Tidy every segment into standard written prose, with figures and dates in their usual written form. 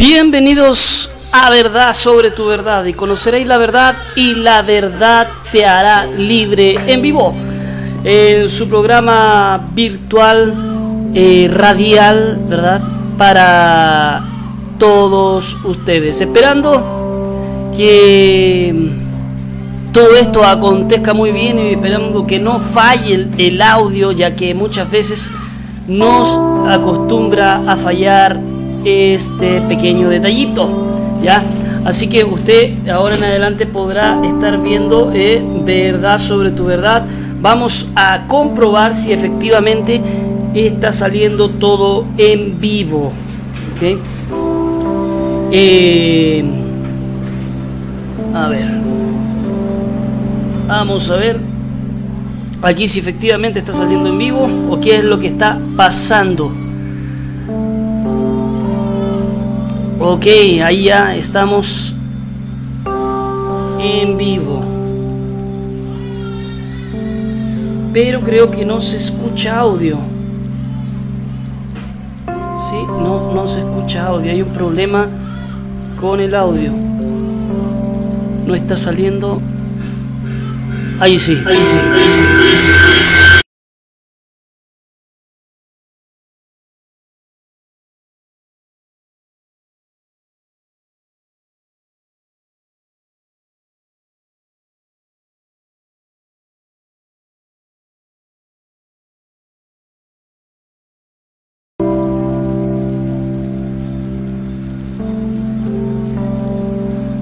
Bienvenidos a Verdad sobre tu Verdad, y conoceréis la verdad y la verdad te hará libre, en vivo en su programa virtual, radial, ¿verdad? Para todos ustedes, esperando que todo esto acontezca muy bien y esperando que no falle el audio, ya que muchas veces nos acostumbra a fallar este pequeño detallito, ¿ya? Así que usted ahora en adelante podrá estar viendo Verdad sobre tu Verdad. Vamos a comprobar si efectivamente está saliendo todo en vivo, ¿okay? A ver, vamos a ver aquí si efectivamente está saliendo en vivo o qué es lo que está pasando. Ok, ahí ya estamos en vivo, pero creo que no se escucha audio. Sí, no se escucha audio, hay un problema con el audio. No está saliendo. Ahí sí.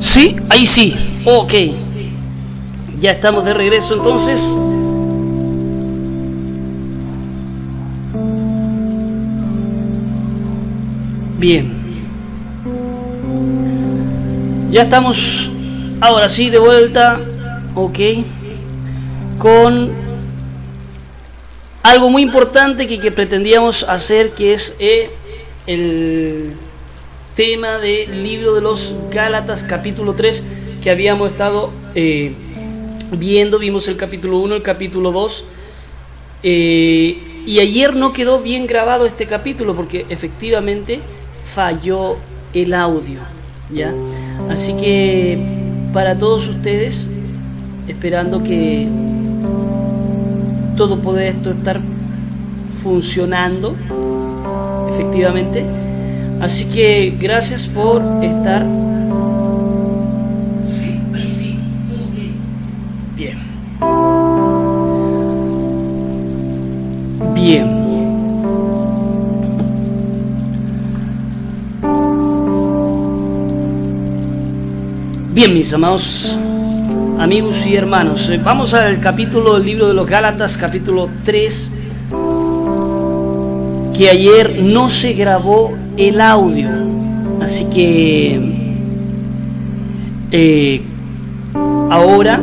Sí, ahí sí. Ok. Ya estamos de regreso entonces. Bien. Ya estamos ahora sí de vuelta. Ok. Con algo muy importante que pretendíamos hacer, que es el tema del libro de los Gálatas, capítulo 3, que habíamos estado viendo. Vimos el capítulo 1, el capítulo 2, y ayer no quedó bien grabado este capítulo porque efectivamente falló el audio, ¿ya? Así que para todos ustedes, esperando que todo pueda esto estar funcionando efectivamente. Así que gracias por estar. Sí. Bien. Bien, mis amados amigos y hermanos, vamos al capítulo del libro de los Gálatas, capítulo 3, que ayer no se grabó el audio, así que ahora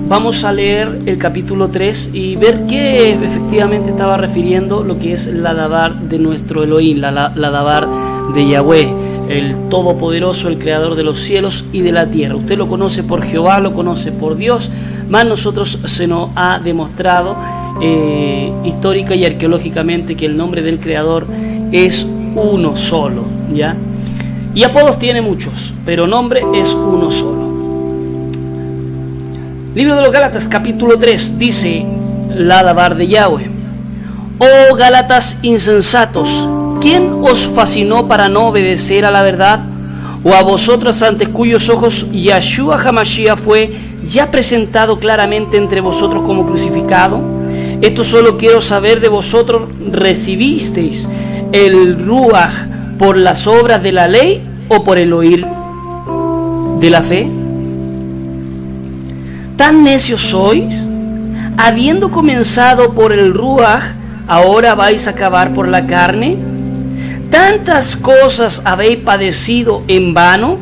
vamos a leer el capítulo 3 y ver qué efectivamente estaba refiriendo lo que es la Dabar de nuestro Elohim, la Dabar de Yahweh, el Todopoderoso, el Creador de los cielos y de la tierra. Usted lo conoce por Jehová, lo conoce por Dios, más nosotros se nos ha demostrado histórica y arqueológicamente que el nombre del Creador es uno solo, ¿ya? Y apodos tiene muchos, pero nombre es uno solo. Libro de los Gálatas, capítulo 3, dice la Dabar de Yahweh: Oh Gálatas insensatos, ¿quién os fascinó para no obedecer a la verdad? ¿O a vosotros ante cuyos ojos Yahshua HaMashiach fue ya presentado claramente entre vosotros como crucificado? Esto solo quiero saber de vosotros: ¿recibisteis el Ruach por las obras de la ley o por el oír de la fe? ¿Tan necios sois? Habiendo comenzado por el Ruach, ¿ahora vais a acabar por la carne? ¿Tantas cosas habéis padecido en vano?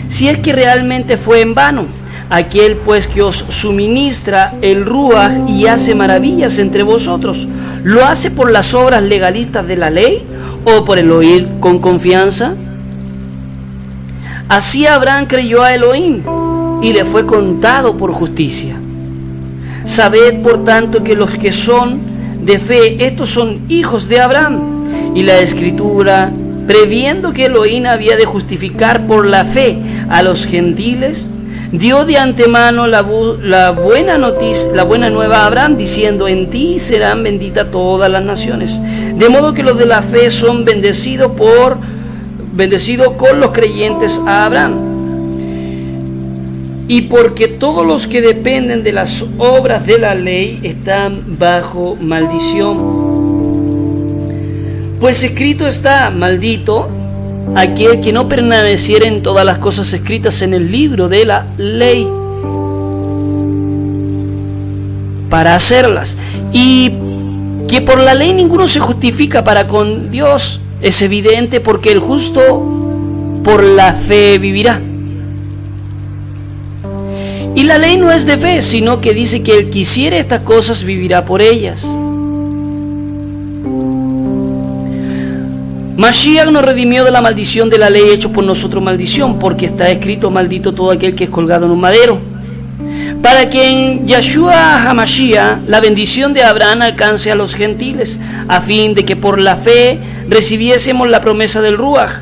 Si es que realmente fue en vano. Aquel pues que os suministra el Ruach y hace maravillas entre vosotros, ¿lo hace por las obras legalistas de la ley o por el oír con confianza? Así Abraham creyó a Elohim y le fue contado por justicia. Sabed por tanto que los que son de fe, estos son hijos de Abraham. Y la Escritura previendo que Elohim había de justificar por la fe a los gentiles, dio de antemano la buena noticia, la buena nueva a Abraham, diciendo: en ti serán benditas todas las naciones. De modo que los de la fe son bendecidos con los creyentes a Abraham. Y porque todos los que dependen de las obras de la ley están bajo maldición. Pues escrito está: maldito aquel que no permaneciera en todas las cosas escritas en el libro de la ley para hacerlas. Y que por la ley ninguno se justifica para con Dios es evidente, porque el justo por la fe vivirá. Y la ley no es de fe, sino que dice que el que hiciere estas cosas vivirá por ellas. Mashiach nos redimió de la maldición de la ley, hecho por nosotros maldición, porque está escrito: maldito todo aquel que es colgado en un madero. Para que en Yahshua HaMashiach la bendición de Abraham alcance a los gentiles, a fin de que por la fe recibiésemos la promesa del Ruach.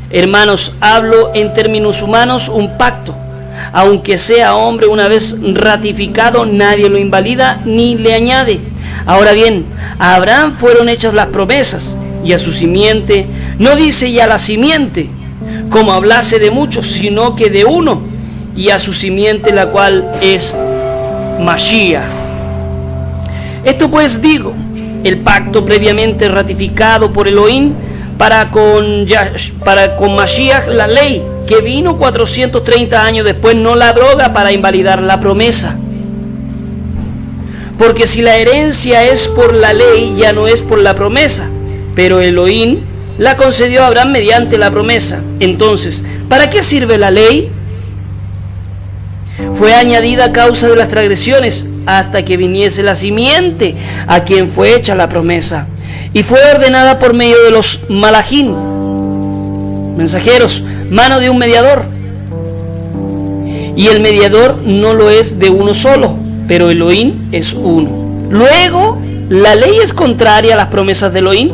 Hermanos, hablo en términos humanos: un pacto, aunque sea hombre una vez ratificado, nadie lo invalida ni le añade. Ahora bien, a Abraham fueron hechas las promesas, y a su simiente, no dice ya la simiente, como hablase de muchos, sino que de uno, y a su simiente, la cual es Mashiach. Esto pues digo: el pacto previamente ratificado por Elohim para con Mashiach, la ley, que vino 430 años después, no la abroga para invalidar la promesa. Porque si la herencia es por la ley, ya no es por la promesa, pero Elohim la concedió a Abraham mediante la promesa. Entonces, ¿para qué sirve la ley? Fue añadida a causa de las transgresiones, hasta que viniese la simiente a quien fue hecha la promesa, y fue ordenada por medio de los malachim, mensajeros, mano de un mediador. Y el mediador no lo es de uno solo, pero Elohim es uno. Luego, ¿la ley es contraria a las promesas de Elohim?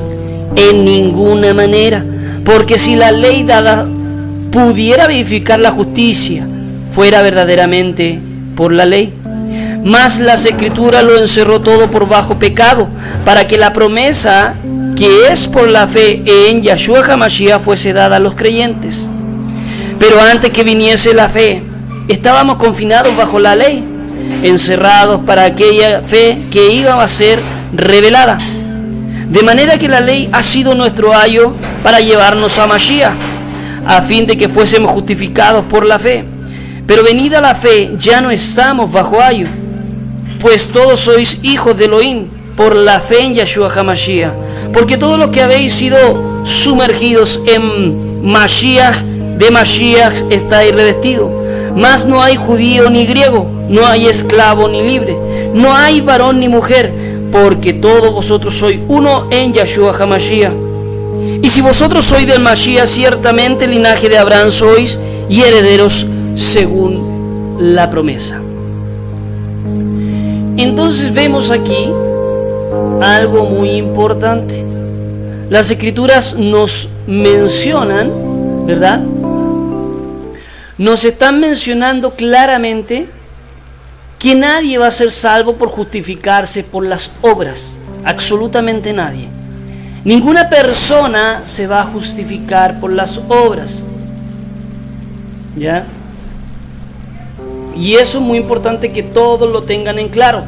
En ninguna manera, porque si la ley dada pudiera verificar la justicia, fuera verdaderamente por la ley. Mas las Escrituras lo encerró todo por bajo pecado, para que la promesa que es por la fe en Yahshua HaMashiach fuese dada a los creyentes. Pero antes que viniese la fe, estábamos confinados bajo la ley, encerrados para aquella fe que iba a ser revelada. De manera que la ley ha sido nuestro ayo para llevarnos a Mashiach, a fin de que fuésemos justificados por la fe. Pero venida la fe, ya no estamos bajo ayo, pues todos sois hijos de Elohim por la fe en Yahshua HaMashiach. Porque todos los que habéis sido sumergidos en Mashiach, de Mashiach estáis revestidos. Mas no hay judío ni griego, no hay esclavo ni libre, no hay varón ni mujer, porque todos vosotros sois uno en Yahshua HaMashiach. Y si vosotros sois del Mashiach, ciertamente el linaje de Abraham sois, y herederos según la promesa. Entonces vemos aquí algo muy importante. Las Escrituras nos mencionan, ¿verdad? Nos están mencionando claramente que nadie va a ser salvo por justificarse por las obras. Absolutamente nadie. Ninguna persona se va a justificar por las obras. ¿Ya? Y eso es muy importante que todos lo tengan en claro.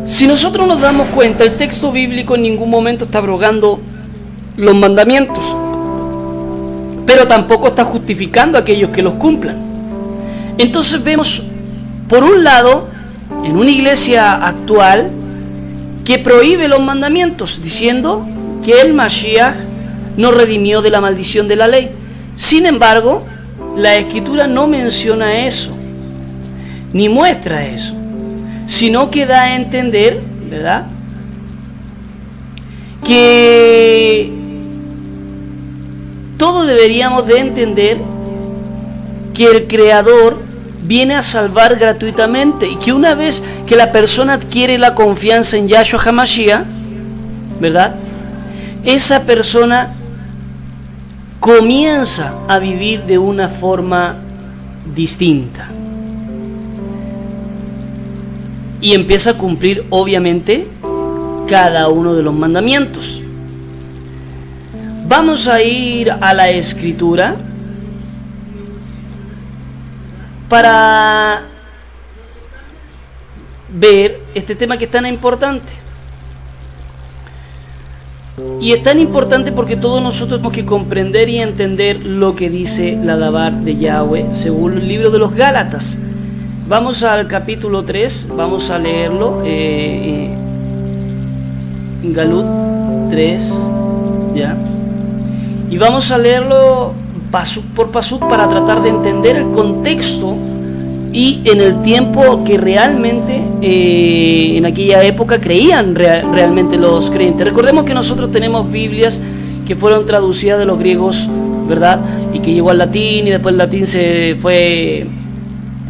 Si nosotros nos damos cuenta, el texto bíblico en ningún momento está abrogando los mandamientos, pero tampoco está justificando a aquellos que los cumplan. Entonces vemos, por un lado, en una iglesia actual que prohíbe los mandamientos, diciendo que el Mashiach nos redimió de la maldición de la ley. Sin embargo, la Escritura no menciona eso, ni muestra eso, sino que da a entender, ¿verdad?, que todos deberíamos de entender que el Creador viene a salvar gratuitamente, y que una vez que la persona adquiere la confianza en Yahshua HaMashiach, ¿verdad?, esa persona comienza a vivir de una forma distinta. Y empieza a cumplir, obviamente, cada uno de los mandamientos. Vamos a ir a la Escritura para ver este tema que es tan importante. Y es tan importante porque todos nosotros tenemos que comprender y entender lo que dice la Dabar de Yahweh según el libro de los Gálatas. Vamos al capítulo 3, vamos a leerlo, Galut 3, ¿ya? Y vamos a leerlo pasuk por pasuk para tratar de entender el contexto y en el tiempo que realmente en aquella época creían realmente los creyentes. Recordemos que nosotros tenemos Biblias que fueron traducidas de los griegos, ¿verdad? Y que llegó al latín y después el latín se fue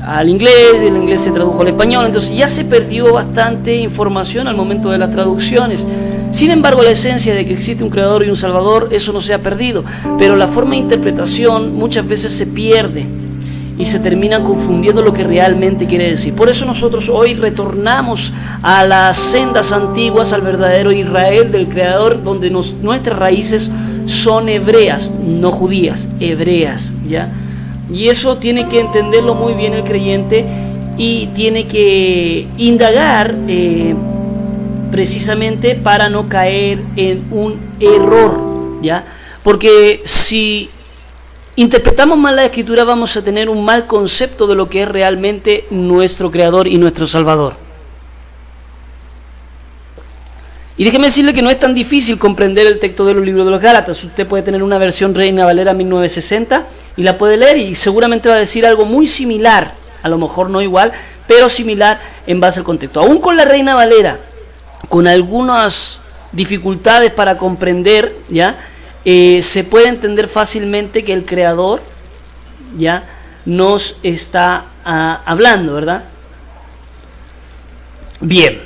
al inglés y el inglés se tradujo al español, entonces ya se perdió bastante información al momento de las traducciones. Sin embargo, la esencia de que existe un creador y un salvador, eso no se ha perdido, pero la forma de interpretación muchas veces se pierde y se termina confundiendo lo que realmente quiere decir. Por eso nosotros hoy retornamos a las sendas antiguas, al verdadero Israel del creador, donde nuestras raíces son hebreas, no judías, hebreas, ¿ya? Y eso tiene que entenderlo muy bien el creyente y tiene que indagar precisamente para no caer en un error, ¿ya? Porque si interpretamos mal la Escritura vamos a tener un mal concepto de lo que es realmente nuestro Creador y nuestro Salvador. Y déjeme decirle que no es tan difícil comprender el texto de los libros de los Gálatas. Usted puede tener una versión Reina Valera 1960 y la puede leer y seguramente va a decir algo muy similar, a lo mejor no igual, pero similar en base al contexto. Aún con la Reina Valera, con algunas dificultades para comprender, ¿ya? Se puede entender fácilmente que el Creador, ¿ya?, nos está hablando, ¿verdad? Bien,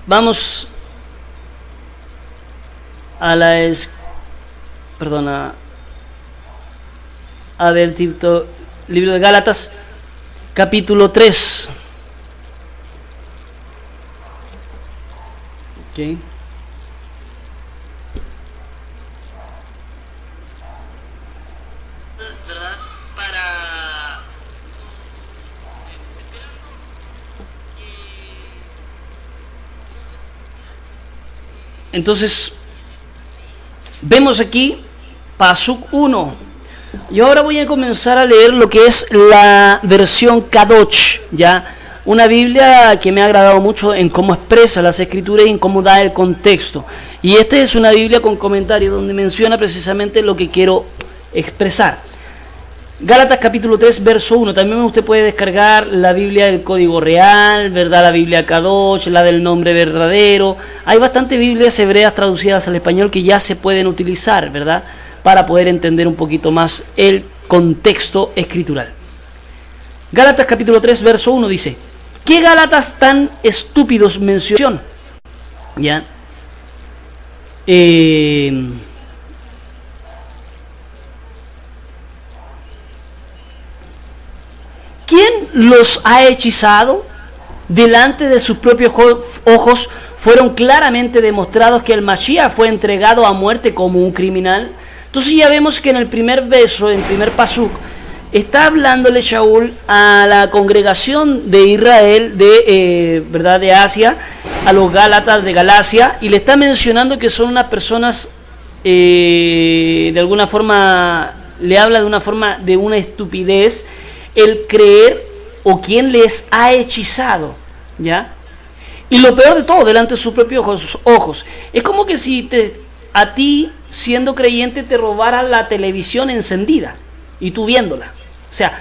vamos a ver, libro de Gálatas, capítulo 3. Okay. Entonces, vemos aquí Pasuk 1. Y ahora voy a comenzar a leer lo que es la versión Kadosh, ¿ya? Una Biblia que me ha agradado mucho en cómo expresa las escrituras y en cómo da el contexto. Y esta es una Biblia con comentarios donde menciona precisamente lo que quiero expresar. Gálatas capítulo 3, verso 1. También usted puede descargar la Biblia del Código Real, ¿verdad? La Biblia Kadosh, la del Nombre Verdadero. Hay bastantes Biblias hebreas traducidas al español que ya se pueden utilizar, ¿verdad?, para poder entender un poquito más el contexto escritural. Gálatas capítulo 3, verso 1 dice: ¿qué Gálatas tan estúpidos mencionan? ¿Ya? ¿Quién los ha hechizado? Delante de sus propios ojos fueron claramente demostrados que el Mashiach fue entregado a muerte como un criminal. Entonces ya vemos que en el primer verso, en el primer pasuk, está hablándole Shaul a la congregación de Israel, ¿verdad?, de Asia, a los Gálatas de Galacia, y le está mencionando que son unas personas, de alguna forma, le habla de una forma, de una estupidez, el creer o quien les ha hechizado, ¿ya? Y lo peor de todo, delante de sus propios ojos. Es como que si a ti, siendo creyente, te robaran la televisión encendida y tú viéndola. O sea,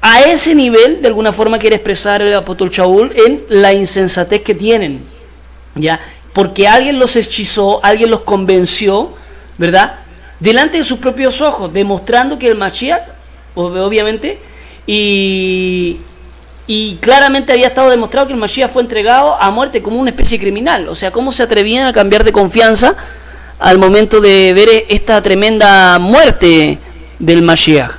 a ese nivel, de alguna forma, quiere expresar el apóstol Shaul en la insensatez que tienen, ¿ya? Porque alguien los hechizó, alguien los convenció, ¿verdad?, delante de sus propios ojos, demostrando que el Mashiach, obviamente, y claramente había estado demostrado que el Mashiach fue entregado a muerte como una especie de criminal. O sea, ¿cómo se atrevían a cambiar de confianza al momento de ver esta tremenda muerte del Mashiach.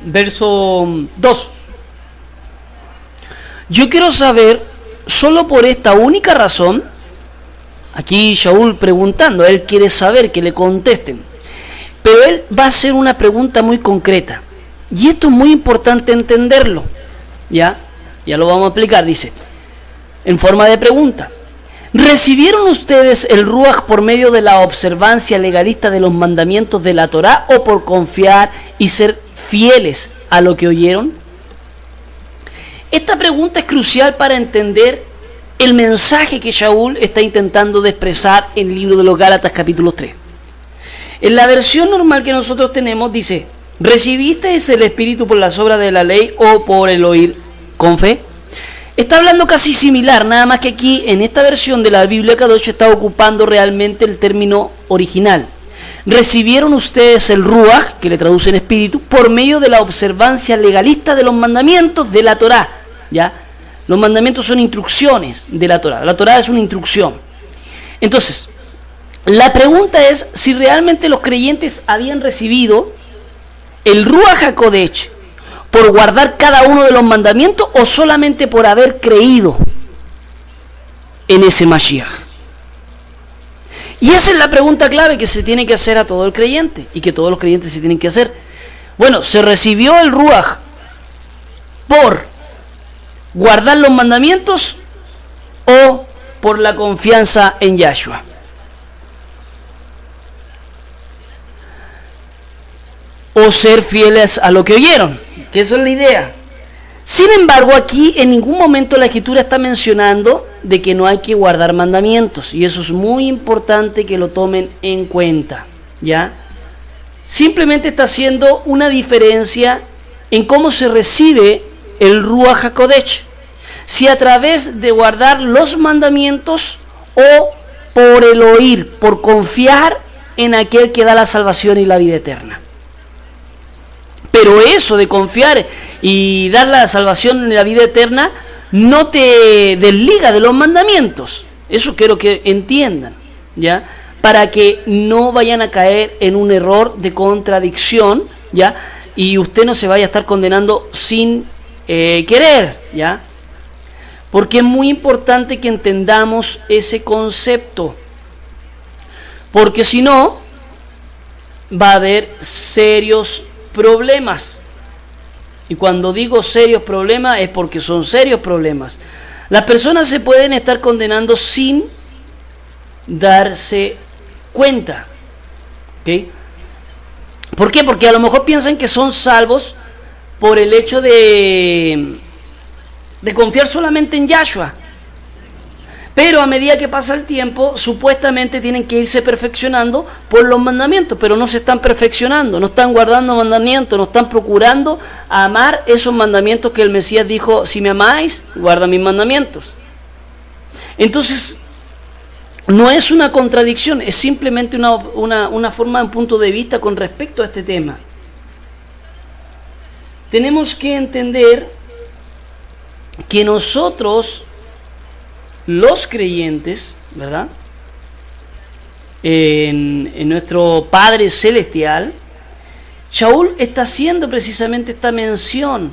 Verso 2. Yo quiero saber, solo por esta única razón, aquí Shaul preguntando, él quiere saber que le contesten, pero él va a hacer una pregunta muy concreta, y esto es muy importante entenderlo, ya lo vamos a explicar. Dice, en forma de pregunta: ¿recibieron ustedes el Ruach por medio de la observancia legalista de los mandamientos de la Torá o por confiar y ser fieles a lo que oyeron? Esta pregunta es crucial para entender el mensaje que Shaul está intentando de expresar en el libro de los Gálatas capítulo 3. En la versión normal que nosotros tenemos dice: ¿recibisteis el Espíritu por las obras de la ley o por el oír con fe? Está hablando casi similar, nada más que aquí en esta versión de la Biblia Kadosh está ocupando realmente el término original. ¿Recibieron ustedes el Ruach, que le traducen espíritu, por medio de la observancia legalista de los mandamientos de la Torá? ¿Ya? Los mandamientos son instrucciones de la Torá. La Torá es una instrucción. Entonces, la pregunta es si realmente los creyentes habían recibido el Ruach HaKodesh por guardar cada uno de los mandamientos o solamente por haber creído en ese Mashiach. Y esa es la pregunta clave que se tiene que hacer a todo el creyente y que todos los creyentes se tienen que hacer. Bueno, ¿se recibió el Ruach por guardar los mandamientos o por la confianza en Yahshua? O ser fieles a lo que oyeron, que esa es la idea. Sin embargo, aquí en ningún momento la Escritura está mencionando de que no hay que guardar mandamientos, y eso es muy importante que lo tomen en cuenta, ¿ya? Simplemente está haciendo una diferencia en cómo se recibe el Ruach HaKodesh, si a través de guardar los mandamientos o por el oír, por confiar en aquel que da la salvación y la vida eterna. Pero eso de confiar y dar la salvación y la vida eterna no te desliga de los mandamientos. Eso quiero que entiendan, ¿ya? Para que no vayan a caer en un error de contradicción, ¿ya? Y usted no se vaya a estar condenando sin querer, ¿ya? Porque es muy importante que entendamos ese concepto. Porque si no, va a haber serios problemas. Y cuando digo serios problemas es porque son serios problemas. Las personas se pueden estar condenando sin darse cuenta, ¿ok? ¿Por qué? Porque a lo mejor piensan que son salvos por el hecho de confiar solamente en Yahshua. Pero a medida que pasa el tiempo, supuestamente tienen que irse perfeccionando por los mandamientos, pero no se están perfeccionando, no están guardando mandamientos, no están procurando amar esos mandamientos que el Mesías dijo: si me amáis, guarda mis mandamientos. Entonces, no es una contradicción, es simplemente una forma, un punto de vista con respecto a este tema. Tenemos que entender que nosotros, los creyentes, ¿verdad?, en nuestro Padre Celestial, Shaul está haciendo precisamente esta mención.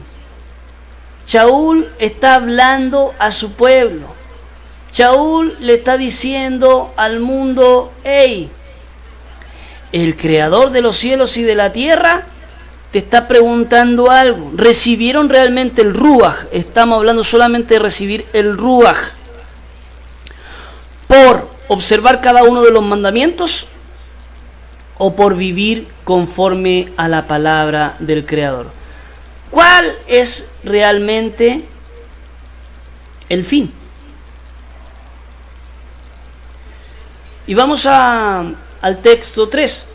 Shaul está hablando a su pueblo. Shaul le está diciendo al mundo: hey, el Creador de los cielos y de la tierra te está preguntando algo. ¿Recibieron realmente el Ruach? Estamos hablando solamente de recibir el Ruach por observar cada uno de los mandamientos o por vivir conforme a la palabra del Creador. ¿Cuál es realmente el fin? Y vamos al texto 3.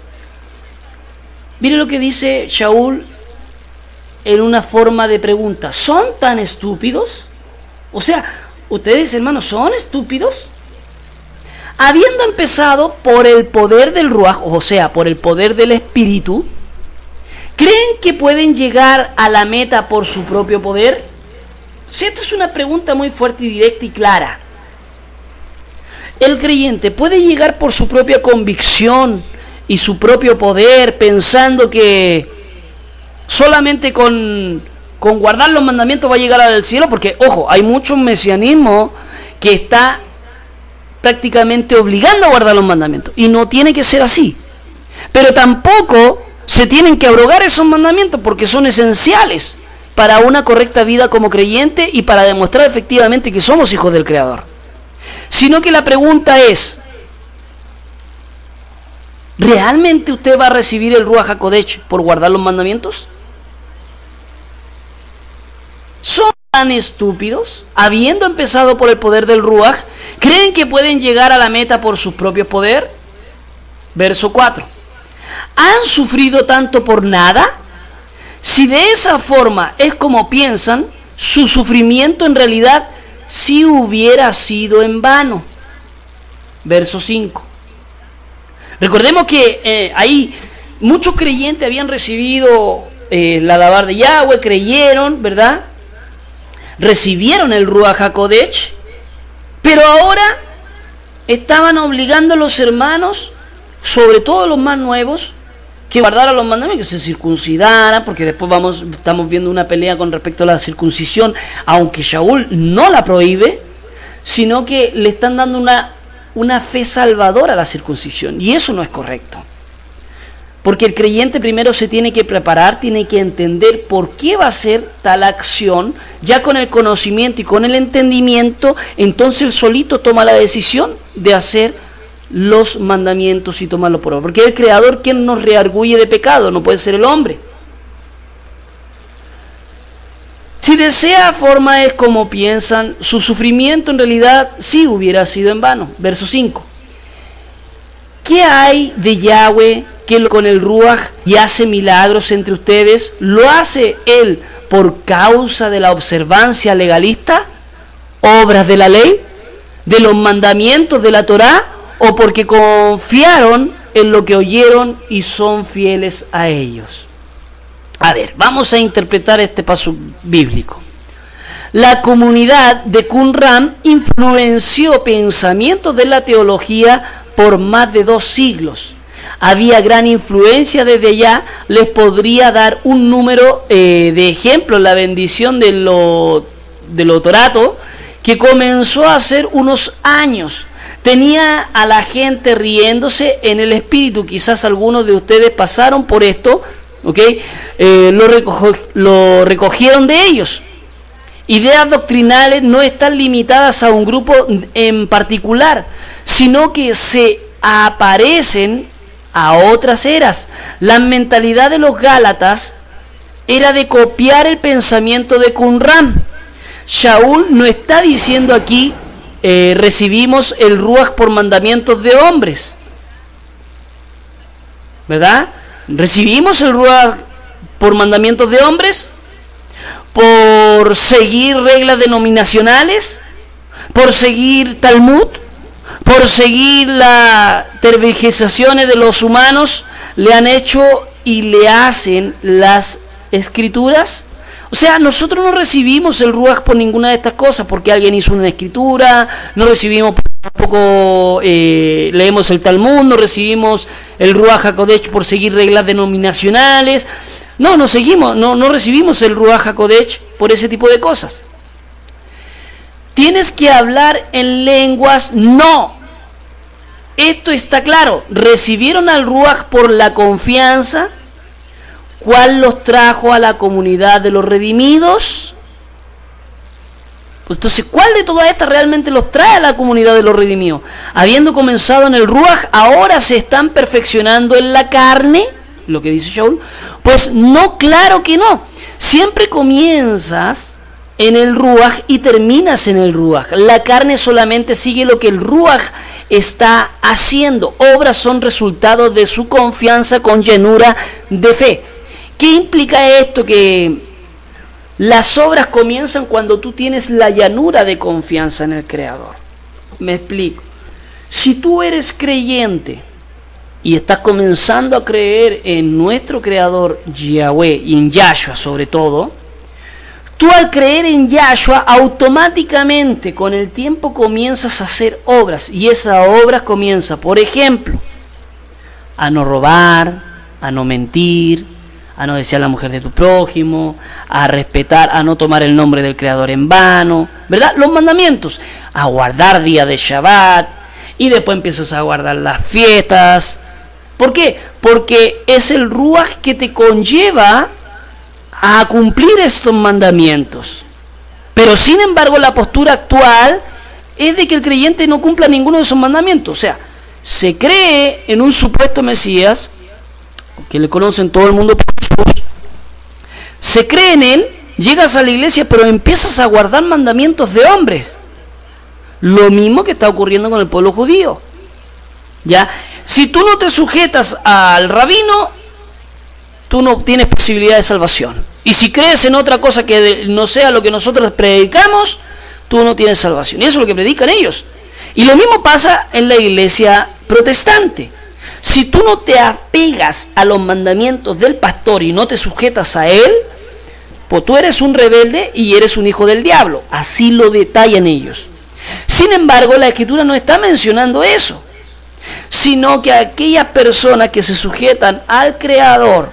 Mire lo que dice Shaul en una forma de pregunta. ¿Son tan estúpidos? O sea, ustedes, hermanos, ¿son estúpidos? Habiendo empezado por el poder del Ruach, o sea, por el poder del Espíritu, ¿creen que pueden llegar a la meta por su propio poder? O sea, esto es una pregunta muy fuerte y directa y clara. el creyente puede llegar por su propia convicción y su propio poder, pensando que solamente con guardar los mandamientos va a llegar al cielo, porque, ojo, hay mucho mesianismo que está prácticamente obligando a guardar los mandamientos, y no tiene que ser así. Pero tampoco se tienen que abrogar esos mandamientos, porque son esenciales para una correcta vida como creyente y para demostrar efectivamente que somos hijos del Creador. Sino que la pregunta es, ¿realmente usted va a recibir el Ruach HaKodesh por guardar los mandamientos? ¿Son tan estúpidos? Habiendo empezado por el poder del Ruach, ¿creen que pueden llegar a la meta por su propio poder? Verso 4. ¿Han sufrido tanto por nada? Si de esa forma es como piensan, su sufrimiento en realidad sí hubiera sido en vano. Verso 5. Recordemos que ahí muchos creyentes habían recibido la Dabar de Yahweh, creyeron, ¿verdad? Recibieron el Ruach HaKodesh, pero ahora estaban obligando a los hermanos, sobre todo los más nuevos, que guardaran los mandamientos, que se circuncidaran, porque después estamos viendo una pelea con respecto a la circuncisión, aunque Shaul no la prohíbe, sino que le están dando una fe salvadora a la circuncisión, y eso no es correcto. Porque el creyente primero se tiene que preparar, tiene que entender por qué va a hacer tal acción, ya con el conocimiento y con el entendimiento, entonces él solito toma la decisión de hacer los mandamientos y tomarlo por obra. Porque el Creador quien nos reargulle de pecado, no puede ser el hombre. Si de esa forma es como piensan, su sufrimiento en realidad sí hubiera sido en vano. Verso 5. ¿Qué hay de Yahweh que con el Ruach y hace milagros entre ustedes? ¿Lo hace él por causa de la observancia legalista? ¿Obras de la ley? ¿De los mandamientos de la Torá? ¿O porque confiaron en lo que oyeron y son fieles a ellos? A ver, vamos a interpretar este paso bíblico. La comunidad de Qumran influenció pensamientos de la teología por más de 2 siglos. Había gran influencia desde allá. Les podría dar un número de ejemplos. La bendición de lo torato, que comenzó hace unos años, tenía a la gente riéndose en el espíritu. Quizás algunos de ustedes pasaron por esto, ¿ok? Lo recogieron de ellos. Ideas doctrinales no están limitadas a un grupo en particular, sino que se aparecen a otras eras. La mentalidad de los Gálatas era de copiar el pensamiento de Qumran. Shaul no está diciendo aquí recibimos el Ruach por mandamientos de hombres, ¿verdad? ¿Recibimos el Ruach por mandamientos de hombres? ¿Por seguir reglas denominacionales? ¿Por seguir Talmud? ¿Por seguir las tergiversaciones de los humanos? ¿Le han hecho y le hacen las escrituras? O sea, nosotros no recibimos el Ruach por ninguna de estas cosas, porque alguien hizo una escritura, no recibimos tampoco, leemos el Talmud, no recibimos el Ruach HaKodesh por seguir reglas denominacionales, no recibimos el Ruach HaKodesh por ese tipo de cosas. ¿Tienes que hablar en lenguas? No. Esto está claro. ¿Recibieron al Ruach por la confianza? ¿Cuál los trajo a la comunidad de los redimidos? Pues entonces, ¿cuál de todas estas realmente los trae a la comunidad de los redimidos? Habiendo comenzado en el Ruach, ahora se están perfeccionando en la carne, lo que dice Shaul. Pues no, claro que no. Siempre comienzas en el Ruach y terminas en el Ruach. La carne solamente sigue lo que el Ruach está haciendo. Obras son resultado de su confianza con llenura de fe. ¿Qué implica esto? Que las obras comienzan cuando tú tienes la llanura de confianza en el Creador. Me explico. Si tú eres creyente y estás comenzando a creer en nuestro Creador Yahweh y en Yahshua sobre todo, Tú al creer en Yahshua, automáticamente con el tiempo comienzas a hacer obras. Y esas obras comienzan, por ejemplo, a no robar, a no mentir, a no desear la mujer de tu prójimo, a respetar, a no tomar el nombre del Creador en vano, ¿verdad? Los mandamientos, a guardar día de Shabbat, y después empiezas a guardar las fiestas. ¿Por qué? Porque es el Ruach que te conlleva a cumplir estos mandamientos. Pero sin embargo la postura actual es de que el creyente no cumpla ninguno de esos mandamientos. O sea, se cree en un supuesto Mesías, que le conocen todo el mundo por Jesús, se cree en él, llegas a la iglesia, pero empiezas a guardar mandamientos de hombres. Lo mismo que está ocurriendo con el pueblo judío. ¿Ya? Si tú no te sujetas al rabino, tú no tienes posibilidad de salvación. Y si crees en otra cosa que no sea lo que nosotros predicamos, tú no tienes salvación. Y eso es lo que predican ellos. Y lo mismo pasa en la iglesia protestante. Si tú no te apegas a los mandamientos del pastor y no te sujetas a él, pues tú eres un rebelde y eres un hijo del diablo. Así lo detallan ellos. Sin embargo, la Escritura no está mencionando eso, sino que aquellas personas que se sujetan al Creador,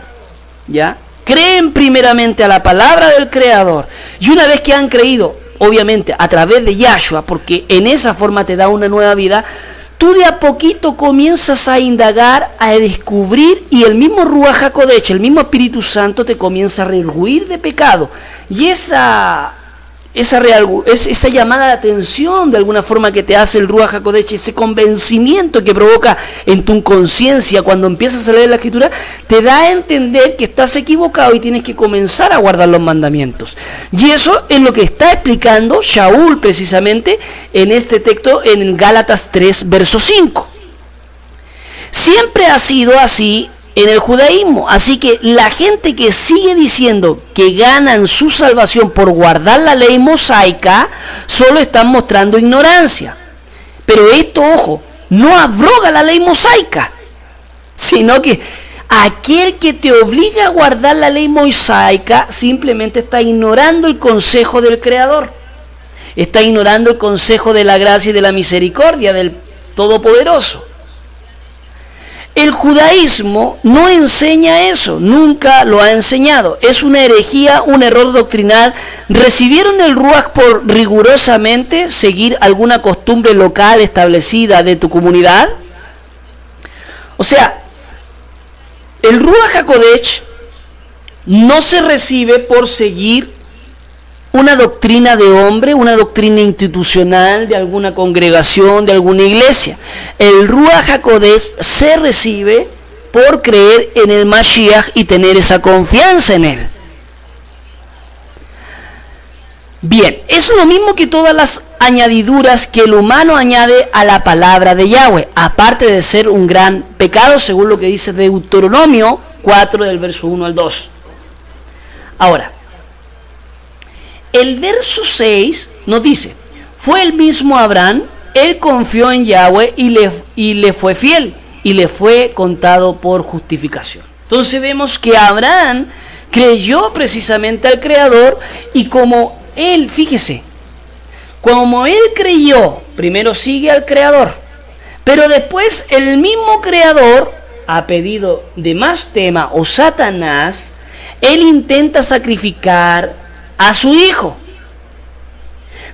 ¿ya?, creen primeramente a la palabra del Creador, y una vez que han creído, obviamente a través de Yahshua, porque en esa forma te da una nueva vida, tú de a poquito comienzas a indagar, a descubrir, y el mismo Ruach HaKodesh, el mismo Espíritu Santo te comienza a rehuir de pecado, y esa llamada de atención de alguna forma que te hace el Ruach HaKodesh, ese convencimiento que provoca en tu conciencia cuando empiezas a leer la Escritura, te da a entender que estás equivocado y tienes que comenzar a guardar los mandamientos. Y eso es lo que está explicando Shaul precisamente en este texto en Gálatas 3, verso 5. Siempre ha sido así en el judaísmo, así que la gente que sigue diciendo que ganan su salvación por guardar la ley mosaica, solo están mostrando ignorancia. Pero esto, ojo, no abroga la ley mosaica, sino que aquel que te obliga a guardar la ley mosaica simplemente está ignorando el consejo del Creador, está ignorando el consejo de la gracia y de la misericordia del Todopoderoso. El judaísmo no enseña eso, nunca lo ha enseñado. Es una herejía, un error doctrinal. ¿Recibieron el Ruach por rigurosamente seguir alguna costumbre local establecida de tu comunidad? O sea, el Ruach HaKodesh no se recibe por seguir una doctrina de hombre, una doctrina institucional de alguna congregación, de alguna iglesia. El Ruach HaKodesh se recibe por creer en el Mashiach y tener esa confianza en él. Bien, es lo mismo que todas las añadiduras que el humano añade a la palabra de Yahweh, aparte de ser un gran pecado, según lo que dice Deuteronomio 4, del verso 1 al 2. Ahora, el verso 6 nos dice: fue el mismo Abraham, él confió en Yahweh y le fue fiel, y le fue contado por justificación. Entonces vemos que Abraham creyó precisamente al Creador, y como él, fíjese, como él creyó, primero sigue al Creador, pero después el mismo Creador, a pedido de Mastema o Satanás, él intenta sacrificar a su hijo,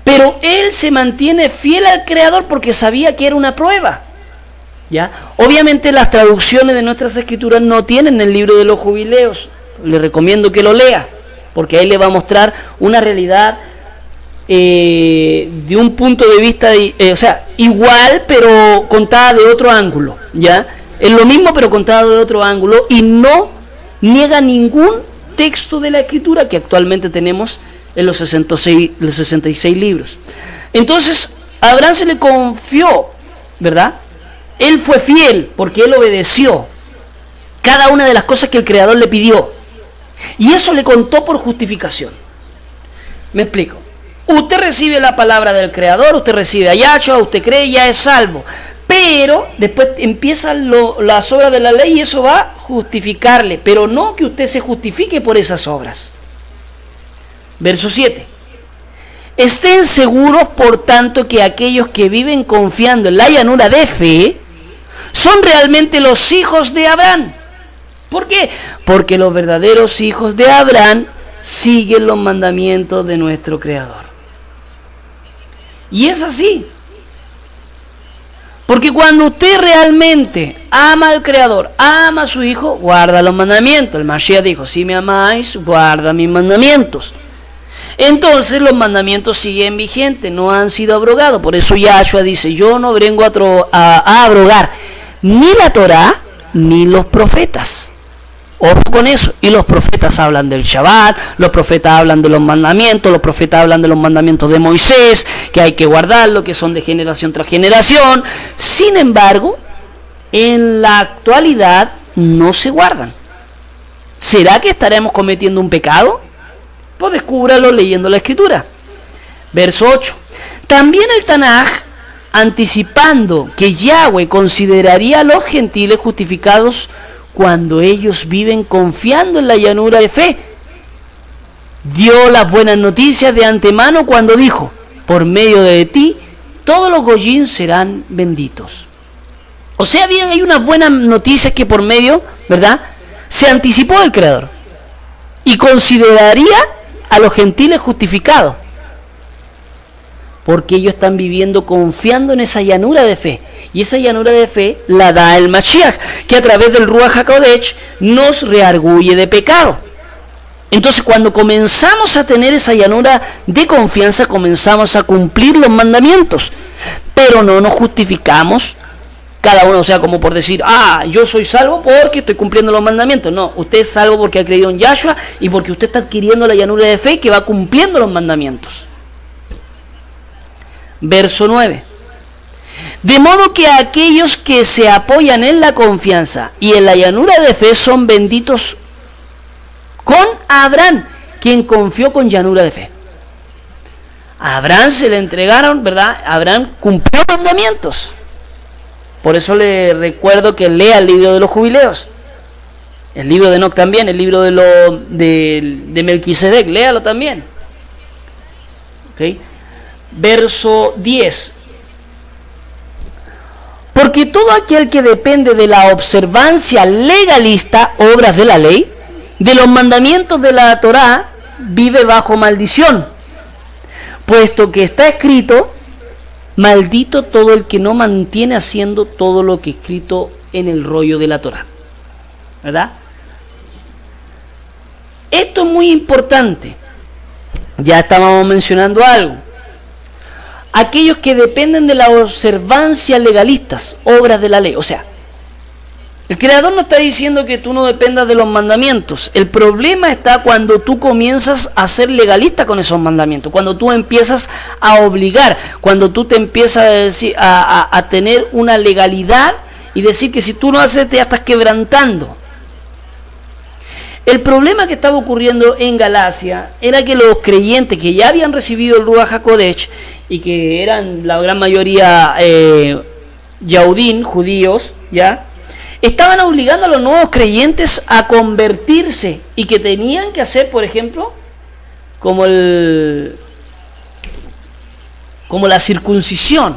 pero él se mantiene fiel al Creador porque sabía que era una prueba, ¿ya? Obviamente las traducciones de nuestras escrituras no tienen el libro de los jubileos. Le recomiendo que lo lea, porque ahí le va a mostrar una realidad de un punto de vista o sea, igual pero contada de otro ángulo, ¿ya? Es lo mismo pero contada de otro ángulo, y no niega ningún texto de la Escritura que actualmente tenemos en los 66 libros. Entonces, a Abraham se le confió, ¿verdad? Él fue fiel porque él obedeció cada una de las cosas que el Creador le pidió, y eso le contó por justificación. Me explico. Usted recibe la palabra del Creador, usted recibe a Yahshua, usted cree, ya es salvo. Pero después empiezan las obras de la ley, y eso va a justificarle, pero no que usted se justifique por esas obras. Verso 7. Estén seguros, por tanto, que aquellos que viven confiando en la llanura de fe son realmente los hijos de Abraham. ¿Por qué? Porque los verdaderos hijos de Abraham siguen los mandamientos de nuestro Creador. Y es así. Porque cuando usted realmente ama al Creador, ama a su Hijo, guarda los mandamientos. El Mashiach dijo, si me amáis, guarda mis mandamientos. Entonces los mandamientos siguen vigentes, no han sido abrogados. Por eso Yahshua dice, yo no vengo a abrogar ni la Torá ni los profetas. Ojo con eso. Y los profetas hablan del Shabbat, los profetas hablan de los mandamientos, los profetas hablan de los mandamientos de Moisés, que hay que guardarlo, que son de generación tras generación. Sin embargo, en la actualidad no se guardan. ¿Será que estaremos cometiendo un pecado? Pues descúbralo leyendo la Escritura. Verso 8. También el Tanaj, anticipando que Yahweh consideraría a los gentiles justificados cuando ellos viven confiando en la llanura de fe, dio las buenas noticias de antemano cuando dijo, por medio de ti, todos los goyim serán benditos. O sea, bien, hay unas buenas noticias que por medio, ¿verdad?, se anticipó el Creador y consideraría a los gentiles justificados, porque ellos están viviendo confiando en esa llanura de fe. Y esa llanura de fe la da el Mashiach, que a través del Ruach HaKodesh nos reargulle de pecado. Entonces, cuando comenzamos a tener esa llanura de confianza, comenzamos a cumplir los mandamientos, pero no nos justificamos cada uno, o sea, como por decir, yo soy salvo porque estoy cumpliendo los mandamientos. No, usted es salvo porque ha creído en Yahshua y porque usted está adquiriendo la llanura de fe que va cumpliendo los mandamientos. Verso 9. De modo que aquellos que se apoyan en la confianza y en la llanura de fe son benditos con Abraham, quien confió con llanura de fe. A Abraham se le entregaron, ¿verdad? Abraham cumplió mandamientos. Por eso le recuerdo que lea el libro de los jubileos. El libro de Enoc también, el libro de Melquisedec, léalo también. ¿Okay? Verso 10. Porque todo aquel que depende de la observancia legalista, obras de la ley, de los mandamientos de la Torá, vive bajo maldición, puesto que está escrito, maldito todo el que no mantiene haciendo todo lo que escrito en el rollo de la Torá. ¿Verdad? Esto es muy importante. Ya estábamos mencionando algo. Aquellos que dependen de la observancia legalistas, obras de la ley. O sea, el Creador no está diciendo que tú no dependas de los mandamientos. El problema está cuando tú comienzas a ser legalista con esos mandamientos, cuando tú empiezas a obligar, cuando tú te empiezas a decir, a tener una legalidad y decir que si tú no haces te estás quebrantando. El problema que estaba ocurriendo en Galacia era que los creyentes que ya habían recibido el Ruach HaKodesh y que eran la gran mayoría Yaudín, judíos, ¿ya?, estaban obligando a los nuevos creyentes a convertirse y que tenían que hacer, por ejemplo, como la circuncisión,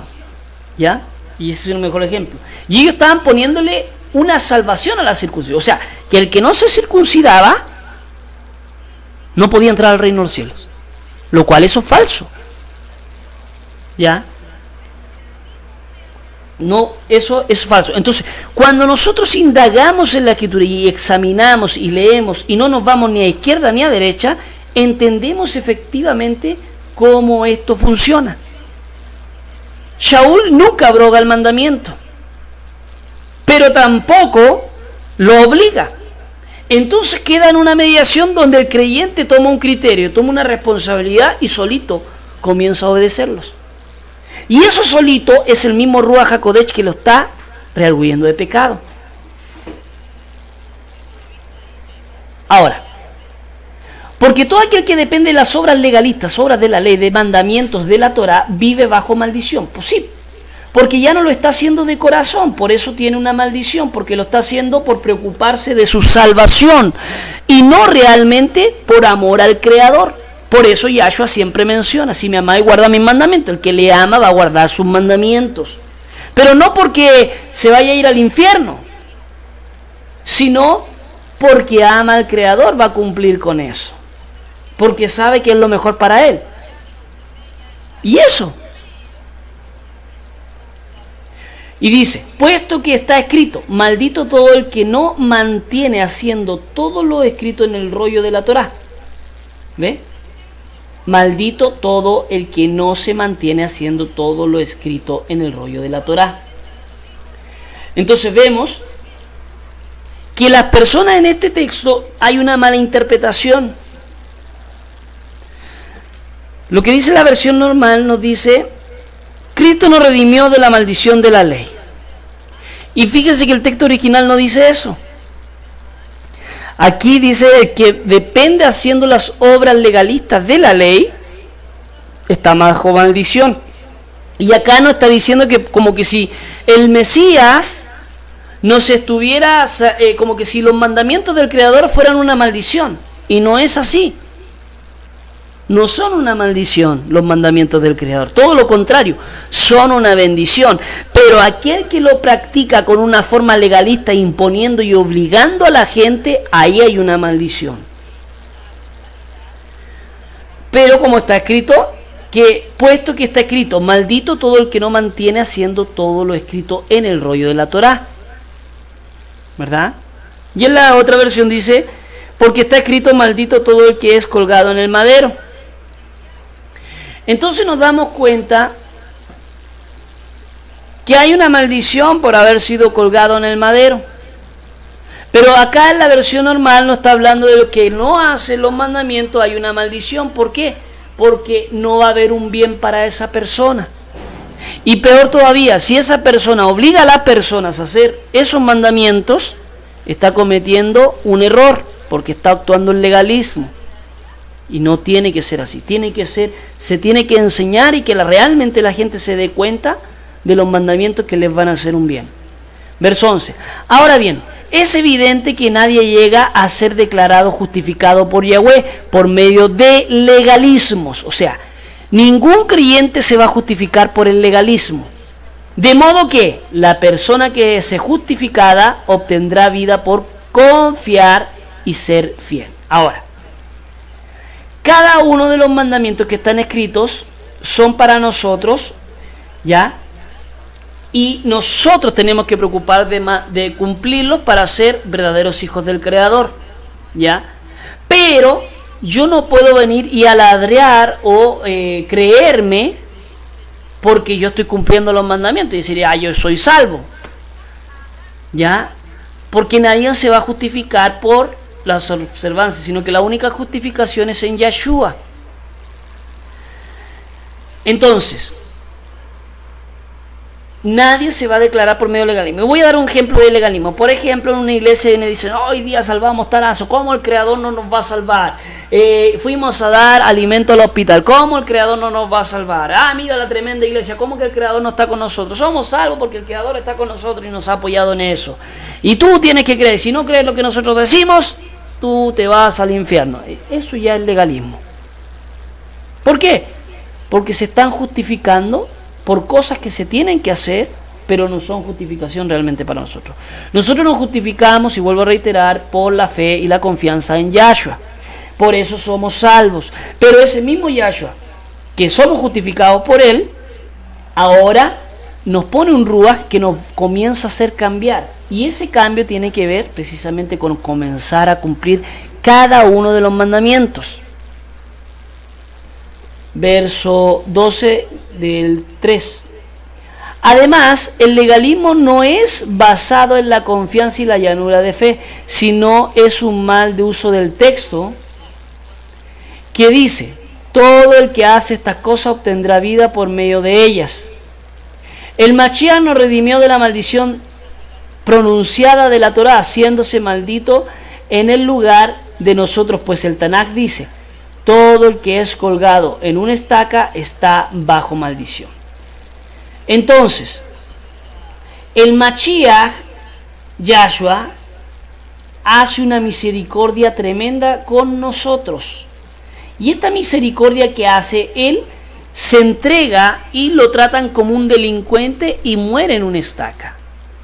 ¿ya? Y ese es un mejor ejemplo. Y ellos estaban poniéndole una salvación a la circuncisión. O sea, que el que no se circuncidaba no podía entrar al reino de los cielos. Lo cual eso es falso. ¿Ya? No, eso es falso. Entonces, cuando nosotros indagamos en la Escritura y examinamos y leemos y no nos vamos ni a izquierda ni a derecha, entendemos efectivamente cómo esto funciona. Shaul nunca abroga el mandamiento, pero tampoco lo obliga. Entonces queda en una mediación donde el creyente toma un criterio, toma una responsabilidad y solito comienza a obedecerlos. Y eso solito es el mismo Ruach HaKodesh que lo está reargüyendo de pecado. Ahora, porque todo aquel que depende de las obras legalistas, obras de la ley, de mandamientos de la Torah, vive bajo maldición. Pues sí, porque ya no lo está haciendo de corazón, por eso tiene una maldición, porque lo está haciendo por preocuparse de su salvación y no realmente por amor al Creador. Por eso Yahshua siempre menciona, si me amáis, guarda mis mandamientos. El que le ama va a guardar sus mandamientos. Pero no porque se vaya a ir al infierno, sino porque ama al Creador, va a cumplir con eso. Porque sabe que es lo mejor para él. Y eso. Y dice, puesto que está escrito, maldito todo el que no mantiene haciendo todo lo escrito en el rollo de la Torá. ¿Ve? Maldito todo el que no se mantiene haciendo todo lo escrito en el rollo de la Torá. Entonces vemos que las personas en este texto hay una mala interpretación. Lo que dice la versión normal nos dice, Cristo nos redimió de la maldición de la ley. Y fíjense que el texto original no dice eso. Aquí dice que depende haciendo las obras legalistas de la ley, está bajo maldición. Y acá nos está diciendo que como que si el Mesías nos estuviera, como que si los mandamientos del Creador fueran una maldición. Y no es así. No son una maldición los mandamientos del Creador, todo lo contrario, son una bendición. Pero aquel que lo practica con una forma legalista, imponiendo y obligando a la gente, ahí hay una maldición. Pero como está escrito, que puesto que está escrito, maldito todo el que no mantiene haciendo todo lo escrito en el rollo de la Torá, ¿verdad? Y en la otra versión dice, porque está escrito, maldito todo el que es colgado en el madero. Entonces nos damos cuenta que hay una maldición por haber sido colgado en el madero. Pero acá en la versión normal nos está hablando de lo que no hace los mandamientos, hay una maldición. ¿Por qué? Porque no va a haber un bien para esa persona. Y peor todavía, si esa persona obliga a las personas a hacer esos mandamientos, está cometiendo un error, porque está actuando en legalismo. Y no tiene que ser así, se tiene que enseñar y que realmente la gente se dé cuenta de los mandamientos que les van a hacer un bien. Verso 11. Ahora bien, es evidente que nadie llega a ser declarado justificado por Yahweh por medio de legalismos. O sea, ningún creyente se va a justificar por el legalismo. De modo que la persona que es justificada obtendrá vida por confiar y ser fiel. Ahora, cada uno de los mandamientos que están escritos son para nosotros, ¿ya? Y nosotros tenemos que preocupar de cumplirlos para ser verdaderos hijos del Creador, ¿ya? Pero yo no puedo venir y aladrear o creerme porque yo estoy cumpliendo los mandamientos y decir, yo soy salvo, ¿ya? Porque nadie se va a justificar por las observancias, sino que la única justificación es en Yahshua. Entonces, nadie se va a declarar por medio de legalismo. Voy a dar un ejemplo de legalismo. Por ejemplo, en una iglesia viene y dicen, hoy día salvamos tarazo, ¿cómo el Creador no nos va a salvar? Fuimos a dar alimento al hospital, ¿cómo el Creador no nos va a salvar? Mira la tremenda iglesia, ¿cómo que el Creador no está con nosotros? Somos salvos porque el Creador está con nosotros y nos ha apoyado en eso. Y tú tienes que creer, si no crees lo que nosotros decimos, tú te vas al infierno. Eso ya es legalismo. ¿Por qué? Porque se están justificando por cosas que se tienen que hacer, pero no son justificación realmente para nosotros. Nosotros nos justificamos, y vuelvo a reiterar, por la fe y la confianza en Yahshua. Por eso somos salvos. Pero ese mismo Yahshua, que somos justificados por él, ahora nos pone un ruaj que nos comienza a hacer cambiar. Y ese cambio tiene que ver precisamente con comenzar a cumplir cada uno de los mandamientos. Verso 12 del 3. Además, el legalismo no es basado en la confianza y la llanura de fe, sino es un mal de uso del texto que dice, todo el que hace estas cosas obtendrá vida por medio de ellas. El Mashiach nos redimió de la maldición pronunciada de la Torá, haciéndose maldito en el lugar de nosotros, pues el Tanaj dice, todo el que es colgado en una estaca está bajo maldición. Entonces, el Mashiach, Yahshua, hace una misericordia tremenda con nosotros. Y esta misericordia que hace, él se entrega y lo tratan como un delincuente y muere en una estaca.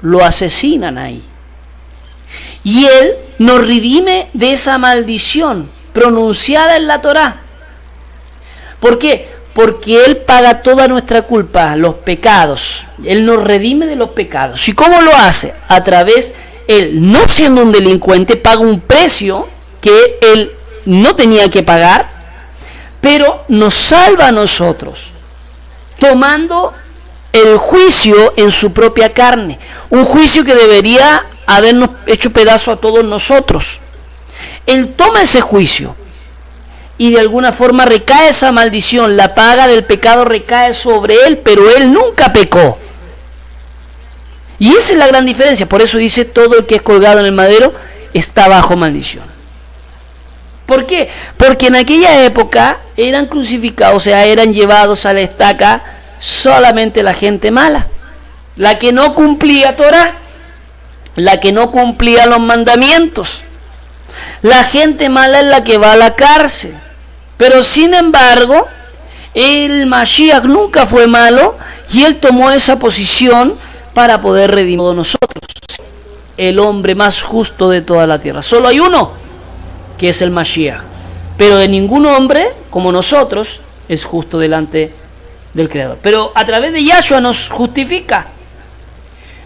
Lo asesinan ahí. Y él nos redime de esa maldición pronunciada en la Torá. ¿Por qué? Porque él paga toda nuestra culpa, los pecados. Él nos redime de los pecados. ¿Y cómo lo hace? A través, él no siendo un delincuente, paga un precio que él no tenía que pagar, pero nos salva a nosotros, tomando el juicio en su propia carne. Un juicio que debería habernos hecho pedazo a todos nosotros. Él toma ese juicio y de alguna forma recae esa maldición, la paga del pecado recae sobre él, pero él nunca pecó. Y esa es la gran diferencia. Por eso dice, todo el que es colgado en el madero está bajo maldición. ¿Por qué? Porque en aquella época eran crucificados, o sea, eran llevados a la estaca solamente la gente mala, la que no cumplía Torá, la que no cumplía los mandamientos. La gente mala es la que va a la cárcel. Pero sin embargo, el Mashiach nunca fue malo y él tomó esa posición para poder redimir a nosotros. El hombre más justo de toda la tierra. Solo hay uno, que es el Mashiach. Pero de ningún hombre, como nosotros, es justo delante del Creador. Pero a través de Yahshua nos justifica.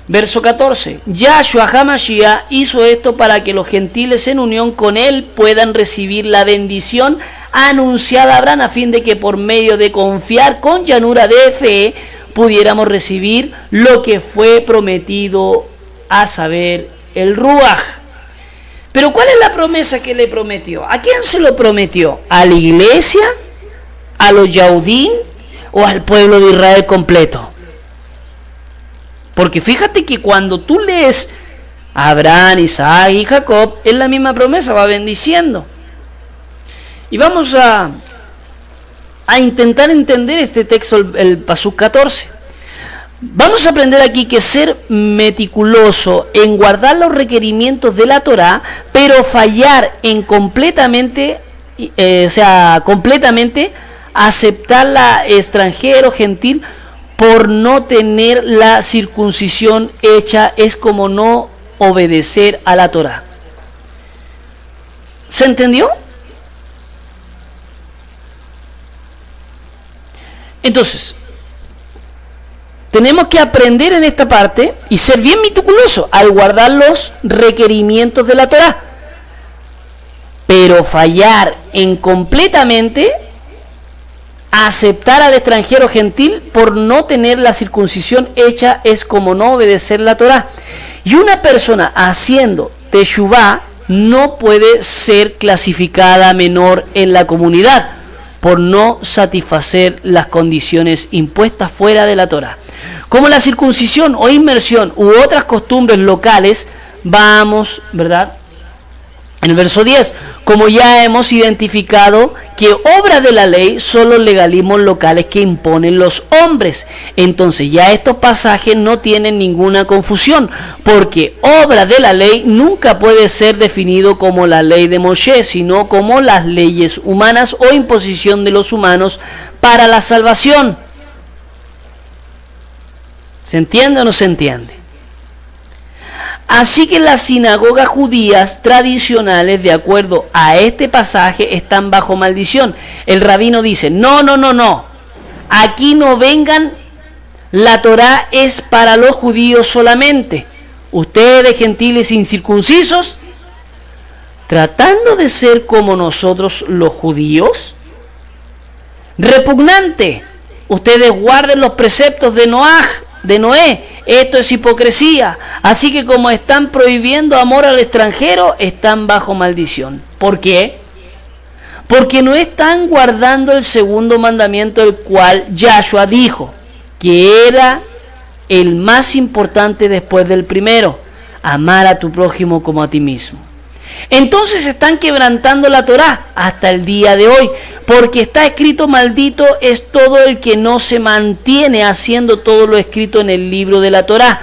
Verso 14. Yahshua HaMashiach hizo esto para que los gentiles en unión con él puedan recibir la bendición anunciada a Abraham, a fin de que por medio de confiar con llanura de fe pudiéramos recibir lo que fue prometido, a saber, el Ruach. Pero ¿cuál es la promesa que le prometió? ¿A quién se lo prometió? ¿A la iglesia? ¿A los Yahudim? ¿O al pueblo de Israel completo? Porque fíjate que cuando tú lees a Abraham, Isaac y Jacob, es la misma promesa, va bendiciendo. Y vamos a intentar entender este texto, el Pasuk 14. Vamos a aprender aquí que ser meticuloso en guardar los requerimientos de la Torá, pero fallar en completamente aceptarla extranjero, gentil, por no tener la circuncisión hecha, es como no obedecer a la Torá. ¿Se entendió? Entonces, tenemos que aprender en esta parte y ser bien meticuloso al guardar los requerimientos de la Torá. Pero fallar en completamente aceptar al extranjero gentil por no tener la circuncisión hecha es como no obedecer la Torá. Y una persona haciendo teshuvá no puede ser clasificada menor en la comunidad por no satisfacer las condiciones impuestas fuera de la Torá. Como la circuncisión o inmersión u otras costumbres locales, vamos, ¿verdad? En el verso 10, como ya hemos identificado que obra de la ley son los legalismos locales que imponen los hombres. Entonces ya estos pasajes no tienen ninguna confusión, porque obra de la ley nunca puede ser definido como la ley de Moshe, sino como las leyes humanas o imposición de los humanos para la salvación. ¿Se entiende o no se entiende? Así que las sinagogas judías tradicionales, de acuerdo a este pasaje, están bajo maldición. El rabino dice, no, aquí no vengan, la Torá es para los judíos solamente. Ustedes, gentiles incircuncisos, tratando de ser como nosotros los judíos, repugnante. Ustedes guarden los preceptos de Noé. Esto es hipocresía. Así que como están prohibiendo amor al extranjero, están bajo maldición. ¿Por qué? Porque no están guardando el segundo mandamiento, el cual Yahshua dijo que era el más importante después del primero: amar a tu prójimo como a ti mismo. Entonces están quebrantando la Torá hasta el día de hoy, porque está escrito: maldito es todo el que no se mantiene haciendo todo lo escrito en el libro de la Torá.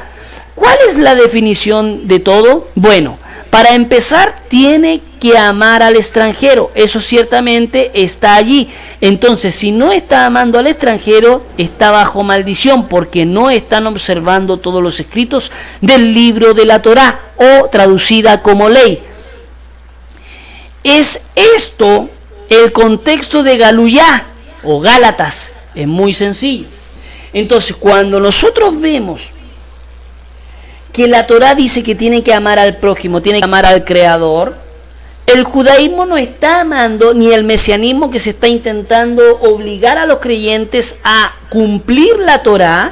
¿Cuál es la definición de todo? Bueno, Para empezar, tiene que amar al extranjero. Eso ciertamente está allí. Entonces, si no está amando al extranjero, está bajo maldición, porque no están observando todos los escritos del libro de la Torá, o traducida como ley. Es esto el contexto de Galuyá o Gálatas. Es muy sencillo. Entonces, cuando nosotros vemos que la Torá dice que tiene que amar al prójimo, tiene que amar al Creador, el judaísmo no está amando, ni el mesianismo que se está intentando obligar a los creyentes a cumplir la Torá,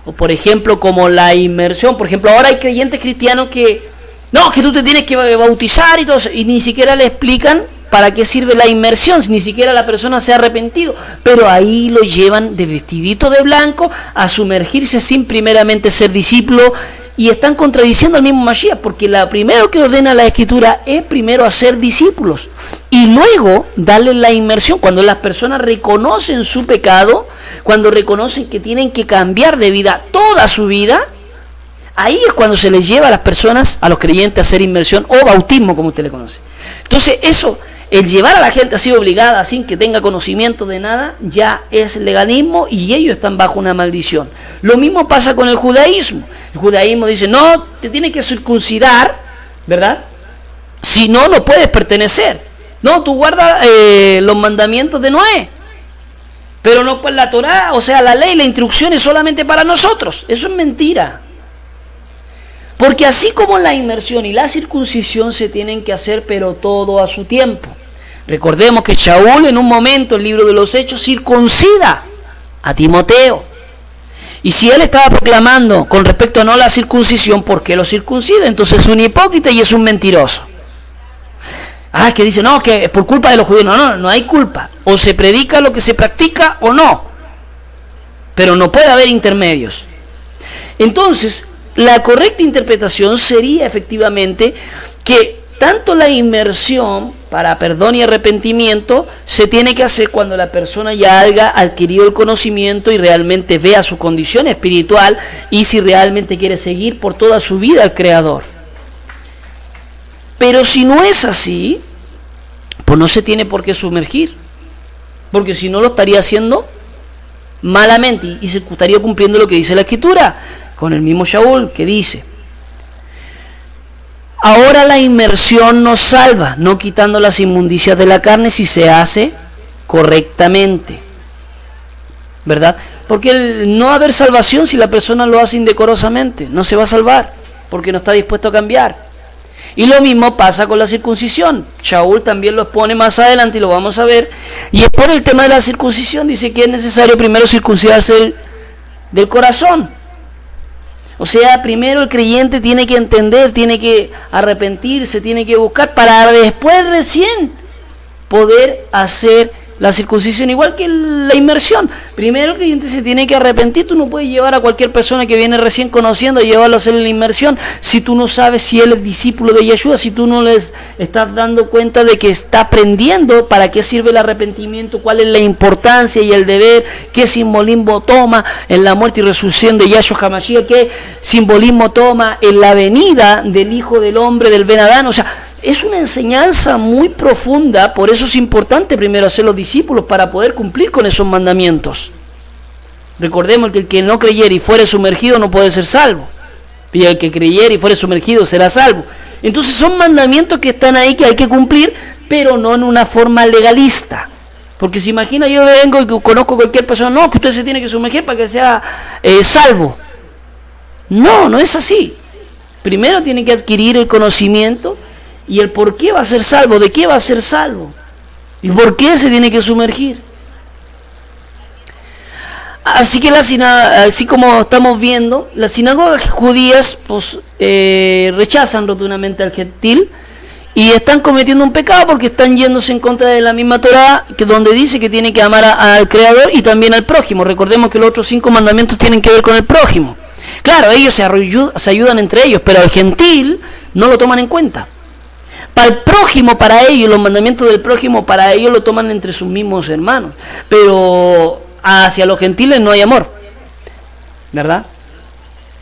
o por ejemplo como la inmersión. Por ejemplo, ahora hay creyentes cristianos que no, que tú te tienes que bautizar y todo eso, y ni siquiera le explican para qué sirve la inmersión, si ni siquiera la persona se ha arrepentido, pero ahí lo llevan de vestidito de blanco a sumergirse sin primeramente ser discípulo, y están contradiciendo al mismo Mashiach, porque la primero que ordena la Escritura es primero hacer discípulos y luego darle la inmersión. Cuando las personas reconocen su pecado, cuando reconocen que tienen que cambiar de vida toda su vida, ahí es cuando se les lleva a las personas, a los creyentes, a hacer inmersión o bautismo, como usted le conoce. Entonces eso, el llevar a la gente así obligada, sin que tenga conocimiento de nada, ya es legalismo y ellos están bajo una maldición. Lo mismo pasa con el judaísmo. El judaísmo dice, no, te tienes que circuncidar, ¿verdad? Si no, no puedes pertenecer. No, tú guardas los mandamientos de Noé. Pero no, pues la Torá, o sea, la ley, la instrucción es solamente para nosotros. Eso es mentira. Porque así como la inmersión y la circuncisión se tienen que hacer, pero todo a su tiempo. Recordemos que Shaul en un momento, el libro de los Hechos, circuncida a Timoteo. Y si él estaba proclamando con respecto a no la circuncisión, ¿por qué lo circuncida? Entonces es un hipócrita y es un mentiroso. Ah, que dice, no, que es por culpa de los judíos. No hay culpa. O se predica lo que se practica o no. Pero no puede haber intermedios. Entonces, la correcta interpretación sería efectivamente que tanto la inmersión para perdón y arrepentimiento se tiene que hacer cuando la persona ya haya adquirido el conocimiento y realmente vea su condición espiritual y si realmente quiere seguir por toda su vida al Creador. Pero si no es así, pues no se tiene por qué sumergir, porque si no lo estaría haciendo malamente y se estaría cumpliendo lo que dice la Escritura, con el mismo Shaul que dice: ahora la inmersión nos salva, no quitando las inmundicias de la carne si se hace correctamente, ¿verdad? Porque el no haber salvación si la persona lo hace indecorosamente, no se va a salvar, porque no está dispuesto a cambiar. Y lo mismo pasa con la circuncisión. Shaul también lo expone más adelante y lo vamos a ver, y expone el tema de la circuncisión. Dice que es necesario primero circuncidarse del corazón. O sea, primero el creyente tiene que entender, tiene que arrepentirse, tiene que buscar para después recién poder hacer la circuncisión, igual que la inmersión. Primero el creyente se tiene que arrepentir. Tú no puedes llevar a cualquier persona que viene recién conociendo y llevarlo a hacer la inmersión si tú no sabes si él es discípulo de Yeshua, si tú no les estás dando cuenta de que está aprendiendo para qué sirve el arrepentimiento, cuál es la importancia y el deber, qué simbolismo toma en la muerte y resurrección de Yahshua HaMashiach, qué simbolismo toma en la venida del Hijo del Hombre, del Ben Adán. O sea, es una enseñanza muy profunda. Por eso es importante primero hacer los discípulos para poder cumplir con esos mandamientos. Recordemos que el que no creyere y fuere sumergido no puede ser salvo, y el que creyere y fuere sumergido será salvo. Entonces son mandamientos que están ahí, que hay que cumplir, pero no en una forma legalista. Porque se imagina, yo vengo y conozco a cualquier persona, no, que usted se tiene que sumergir para que sea salvo. No es así. Primero tiene que adquirir el conocimiento y el por qué va a ser salvo, de qué va a ser salvo y por qué se tiene que sumergir. Así que así como estamos viendo, las sinagogas judías pues rechazan rotundamente al gentil y están cometiendo un pecado porque están yéndose en contra de la misma Torá, que donde dice que tiene que amar al Creador y también al prójimo. Recordemos que los otros 5 mandamientos tienen que ver con el prójimo. Claro, ellos se ayudan entre ellos, pero al gentil no lo toman en cuenta. Para el prójimo, para ellos, los mandamientos del prójimo, para ellos lo toman entre sus mismos hermanos. Pero hacia los gentiles no hay amor, ¿verdad?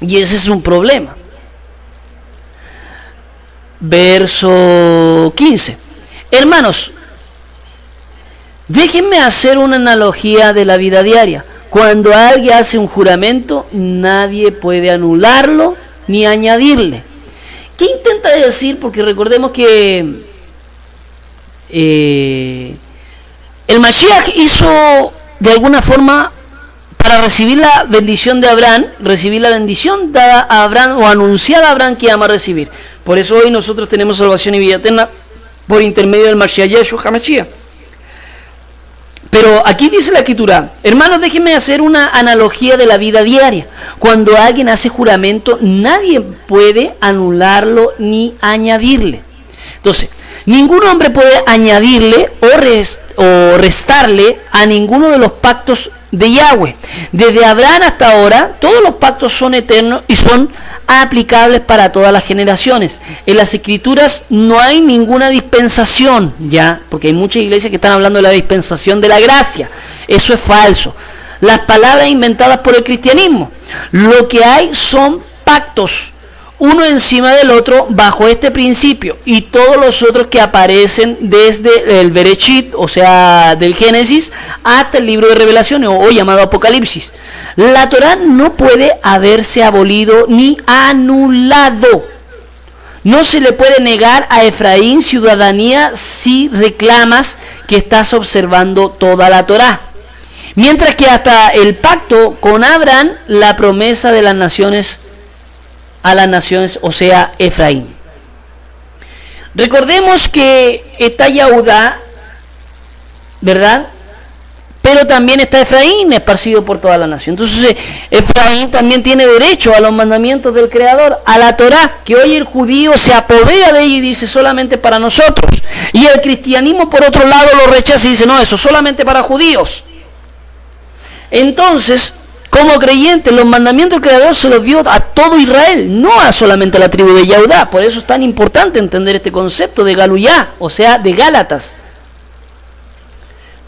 Y ese es un problema. verso 15. Hermanos, déjenme hacer una analogía de la vida diaria. Cuando alguien hace un juramento, nadie puede anularlo ni añadirle. ¿Qué intenta decir? Porque recordemos que el Mashiach hizo de alguna forma para recibir la bendición de Abraham, recibir la bendición dada a Abraham o anunciada a Abraham que ama recibir. Por eso hoy nosotros tenemos salvación y vida eterna por intermedio del Mashiach Yeshua HaMashiach. Pero aquí dice la Escritura, hermanos, déjenme hacer una analogía de la vida diaria. Cuando alguien hace juramento, nadie puede anularlo ni añadirle. Entonces, ningún hombre puede añadirle o restarle a ninguno de los pactos de Yahweh. Desde Abraham hasta ahora, todos los pactos son eternos y son aplicables para todas las generaciones. En las Escrituras no hay ninguna dispensación, ya, porque hay muchas iglesias que están hablando de la dispensación de la gracia. Eso es falso. Las palabras inventadas por el cristianismo. Lo que hay son pactos, uno encima del otro bajo este principio, y todos los otros que aparecen desde el Bereshit, o sea, del Génesis, hasta el libro de Revelaciones, o llamado Apocalipsis. La Torá no puede haberse abolido ni anulado. No se le puede negar a Efraín ciudadanía si reclamas que estás observando toda la Torá. Mientras que hasta el pacto con Abraham, la promesa de las naciones a las naciones, o sea, Efraín. Recordemos que está Yahudá, ¿verdad? Pero también está Efraín esparcido por toda la nación. Entonces, Efraín también tiene derecho a los mandamientos del Creador, a la Torá, que hoy el judío se apodera de ella y dice solamente para nosotros. Y el cristianismo, por otro lado, lo rechaza y dice, no, eso solamente para judíos. Entonces, como creyentes, los mandamientos del Creador se los dio a todo Israel, no a solamente a la tribu de Yahudá. Por eso es tan importante entender este concepto de Galuyá, o sea, de Gálatas.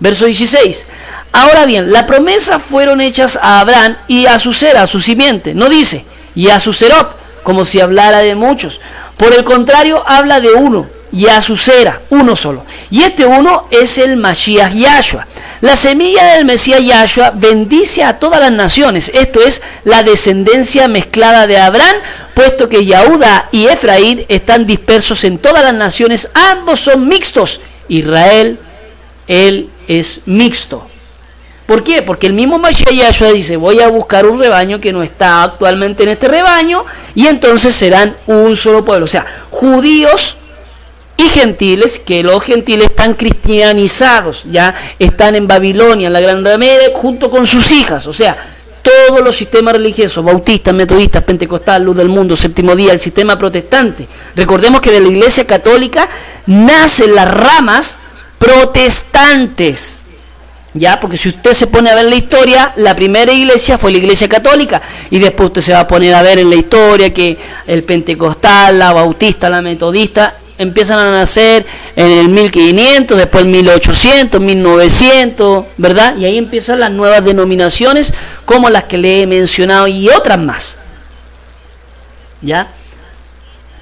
Verso 16. Ahora bien, las promesas fueron hechas a Abraham y a su sera, a su simiente. No dice, y a su serot, como si hablara de muchos. Por el contrario, habla de uno, y a su sera, uno solo. Y este uno es el Mashiach Yahshua. La semilla del Mesías Yahshua bendice a todas las naciones. Esto es la descendencia mezclada de Abraham, puesto que Yahudá y Efraín están dispersos en todas las naciones. Ambos son mixtos. Israel, él es mixto. ¿Por qué? Porque el mismo Mashiach Yahshua dice, voy a buscar un rebaño que no está actualmente en este rebaño, y entonces serán un solo pueblo. O sea, judíos y gentiles, que los gentiles están cristianizados, ya están en Babilonia, en la Gran Media, junto con sus hijas. O sea, todos los sistemas religiosos, bautistas, metodistas, pentecostal, luz del mundo, séptimo día, el sistema protestante. Recordemos que de la Iglesia Católica nacen las ramas protestantes, ya, porque si usted se pone a ver la historia, la primera iglesia fue la Iglesia Católica, y después usted se va a poner a ver en la historia que el pentecostal, la bautista, la metodista empiezan a nacer en el 1500, después 1800, 1900, ¿verdad? Y ahí empiezan las nuevas denominaciones como las que le he mencionado y otras más, ¿ya?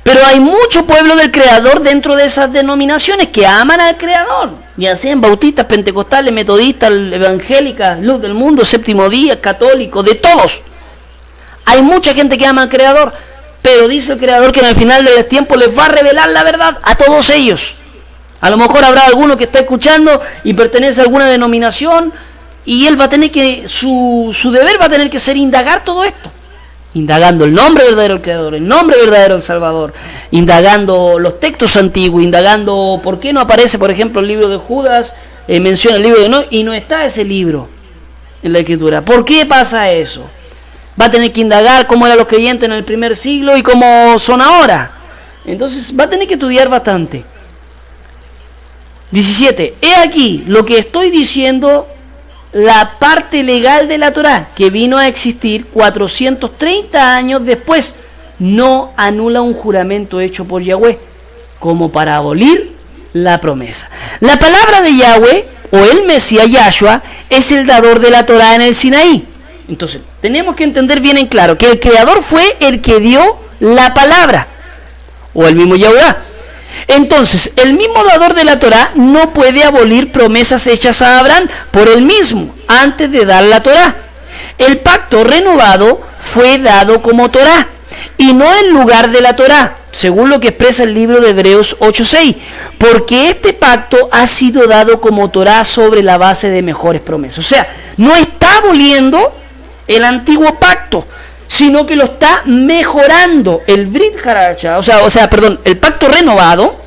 Pero hay mucho pueblo del Creador dentro de esas denominaciones que aman al Creador, ya sean bautistas, pentecostales, metodistas, evangélicas, luz del mundo, séptimo día, católicos, de todos. Hay mucha gente que ama al Creador, pero dice el Creador que en el final del tiempo les va a revelar la verdad a todos ellos. A lo mejor habrá alguno que está escuchando y pertenece a alguna denominación, y él va a tener que, su deber va a tener que ser indagar todo esto. Indagando el nombre verdadero del Creador, el nombre verdadero del Salvador, indagando los textos antiguos, indagando por qué no aparece, por ejemplo, el libro de Judas, menciona el libro de Enoch, y no está ese libro en la Escritura. ¿Por qué pasa eso? Va a tener que indagar cómo eran los creyentes en el primer siglo y cómo son ahora. Entonces va a tener que estudiar bastante. 17. He aquí lo que estoy diciendo, la parte legal de la Torá, que vino a existir 430 años después, no anula un juramento hecho por Yahweh, como para abolir la promesa. La palabra de Yahweh, o el Mesías Yahshua, es el dador de la Torá en el Sinaí. Entonces, tenemos que entender bien en claro que el Creador fue el que dio la palabra. o el mismo Yahweh. Entonces, el mismo dador de la Torá no puede abolir promesas hechas a Abraham por él mismo antes de dar la Torá. El pacto renovado fue dado como Torá y no en lugar de la Torá, según lo que expresa el libro de Hebreos 8:6, porque este pacto ha sido dado como Torá sobre la base de mejores promesas. O sea, no está aboliendo el antiguo pacto, sino que lo está mejorando. El Brit Haracha, el pacto renovado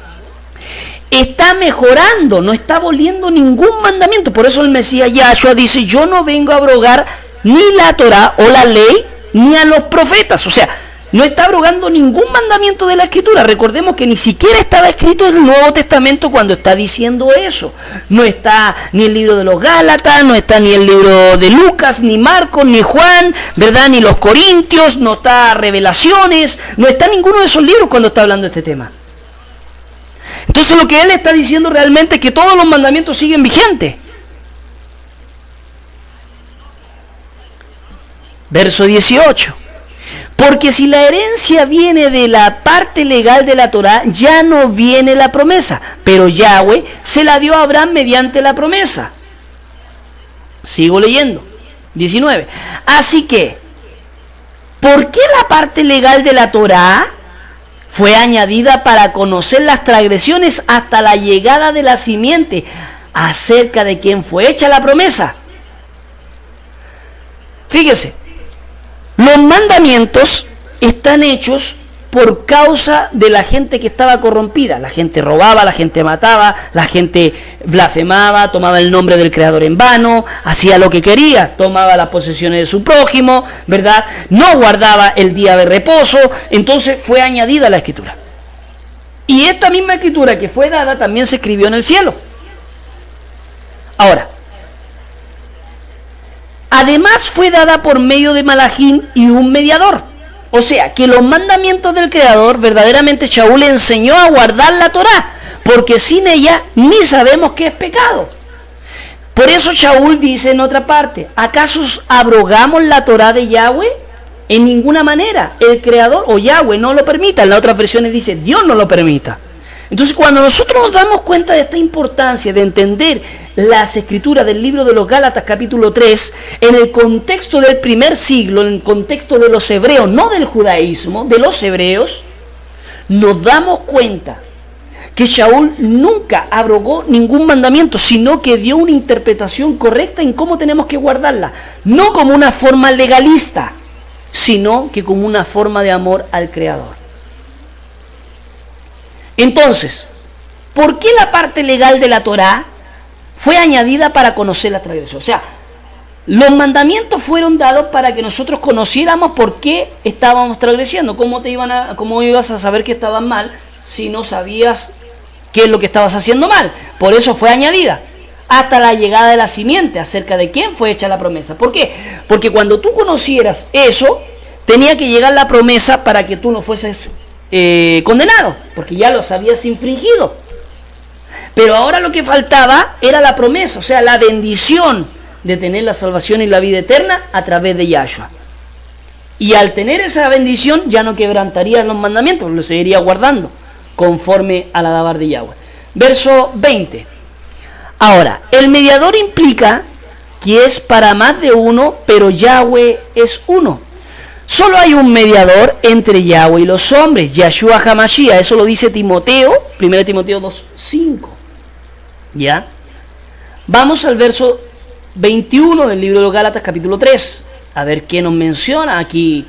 está mejorando, no está aboliendo ningún mandamiento. Por eso el Mesías Yahshua dice: yo no vengo a abrogar ni la Torá o la ley, ni a los profetas. O sea, no está abrogando ningún mandamiento de la Escritura. Recordemos que ni siquiera estaba escrito en el Nuevo Testamento cuando está diciendo eso. No está ni el libro de los Gálatas, no está ni el libro de Lucas, ni Marcos, ni Juan, ¿verdad? Ni los Corintios, no está Revelaciones, no está ninguno de esos libros cuando está hablando de este tema. Entonces lo que él está diciendo realmente es que todos los mandamientos siguen vigentes. Verso 18. Porque si la herencia viene de la parte legal de la Torá, ya no viene la promesa, pero Yahweh se la dio a Abraham mediante la promesa. Sigo leyendo. 19. Así que, ¿por qué la parte legal de la Torá fue añadida para conocer las transgresiones hasta la llegada de la simiente acerca de quien fue hecha la promesa? Fíjese, los mandamientos están hechos por causa de la gente que estaba corrompida. La gente robaba, la gente mataba, la gente blasfemaba, tomaba el nombre del Creador en vano, hacía lo que quería, tomaba las posesiones de su prójimo, ¿verdad? No guardaba el día de reposo. Entonces fue añadida la Escritura. Y esta misma Escritura que fue dada también se escribió en el cielo. Ahora, además fue dada por medio de Malachín y un mediador. O sea, que los mandamientos del Creador, verdaderamente Shaul le enseñó a guardar la Torá, porque sin ella ni sabemos qué es pecado. Por eso Shaul dice en otra parte: ¿acaso abrogamos la Torá de Yahweh? En ninguna manera. El Creador o Yahweh no lo permita. En las otras versiones dice: Dios no lo permita. Entonces, cuando nosotros nos damos cuenta de esta importancia de entender las escrituras del libro de los Gálatas capítulo 3, en el contexto del primer siglo, en el contexto de los hebreos, no del judaísmo, de los hebreos, nos damos cuenta que Shaul nunca abrogó ningún mandamiento, sino que dio una interpretación correcta en cómo tenemos que guardarla, no como una forma legalista, sino que como una forma de amor al Creador. Entonces, ¿por qué la parte legal de la Torá fue añadida para conocer la transgresión? O sea, los mandamientos fueron dados para que nosotros conociéramos por qué estábamos transgrediendo. ¿Cómo ibas a saber que estabas mal si no sabías qué es lo que estabas haciendo mal? Por eso fue añadida hasta la llegada de la simiente, acerca de quién fue hecha la promesa. ¿Por qué? Porque cuando tú conocieras eso, tenía que llegar la promesa para que tú no fueses condenado, porque ya los habías infringido. Pero ahora lo que faltaba era la promesa, o sea, la bendición de tener la salvación y la vida eterna a través de Yahshua. Y al tener esa bendición ya no quebrantarías los mandamientos, los seguiría guardando conforme a la dabar de Yahweh. Verso 20. Ahora, el mediador implica que es para más de uno, pero Yahweh es uno. Solo hay un mediador entre Yahweh y los hombres, Yahshua HaMashiach. Eso lo dice Timoteo, 1 Timoteo 2:5. ¿Ya? Vamos al verso 21 del libro de los Gálatas, capítulo 3. A ver qué nos menciona aquí.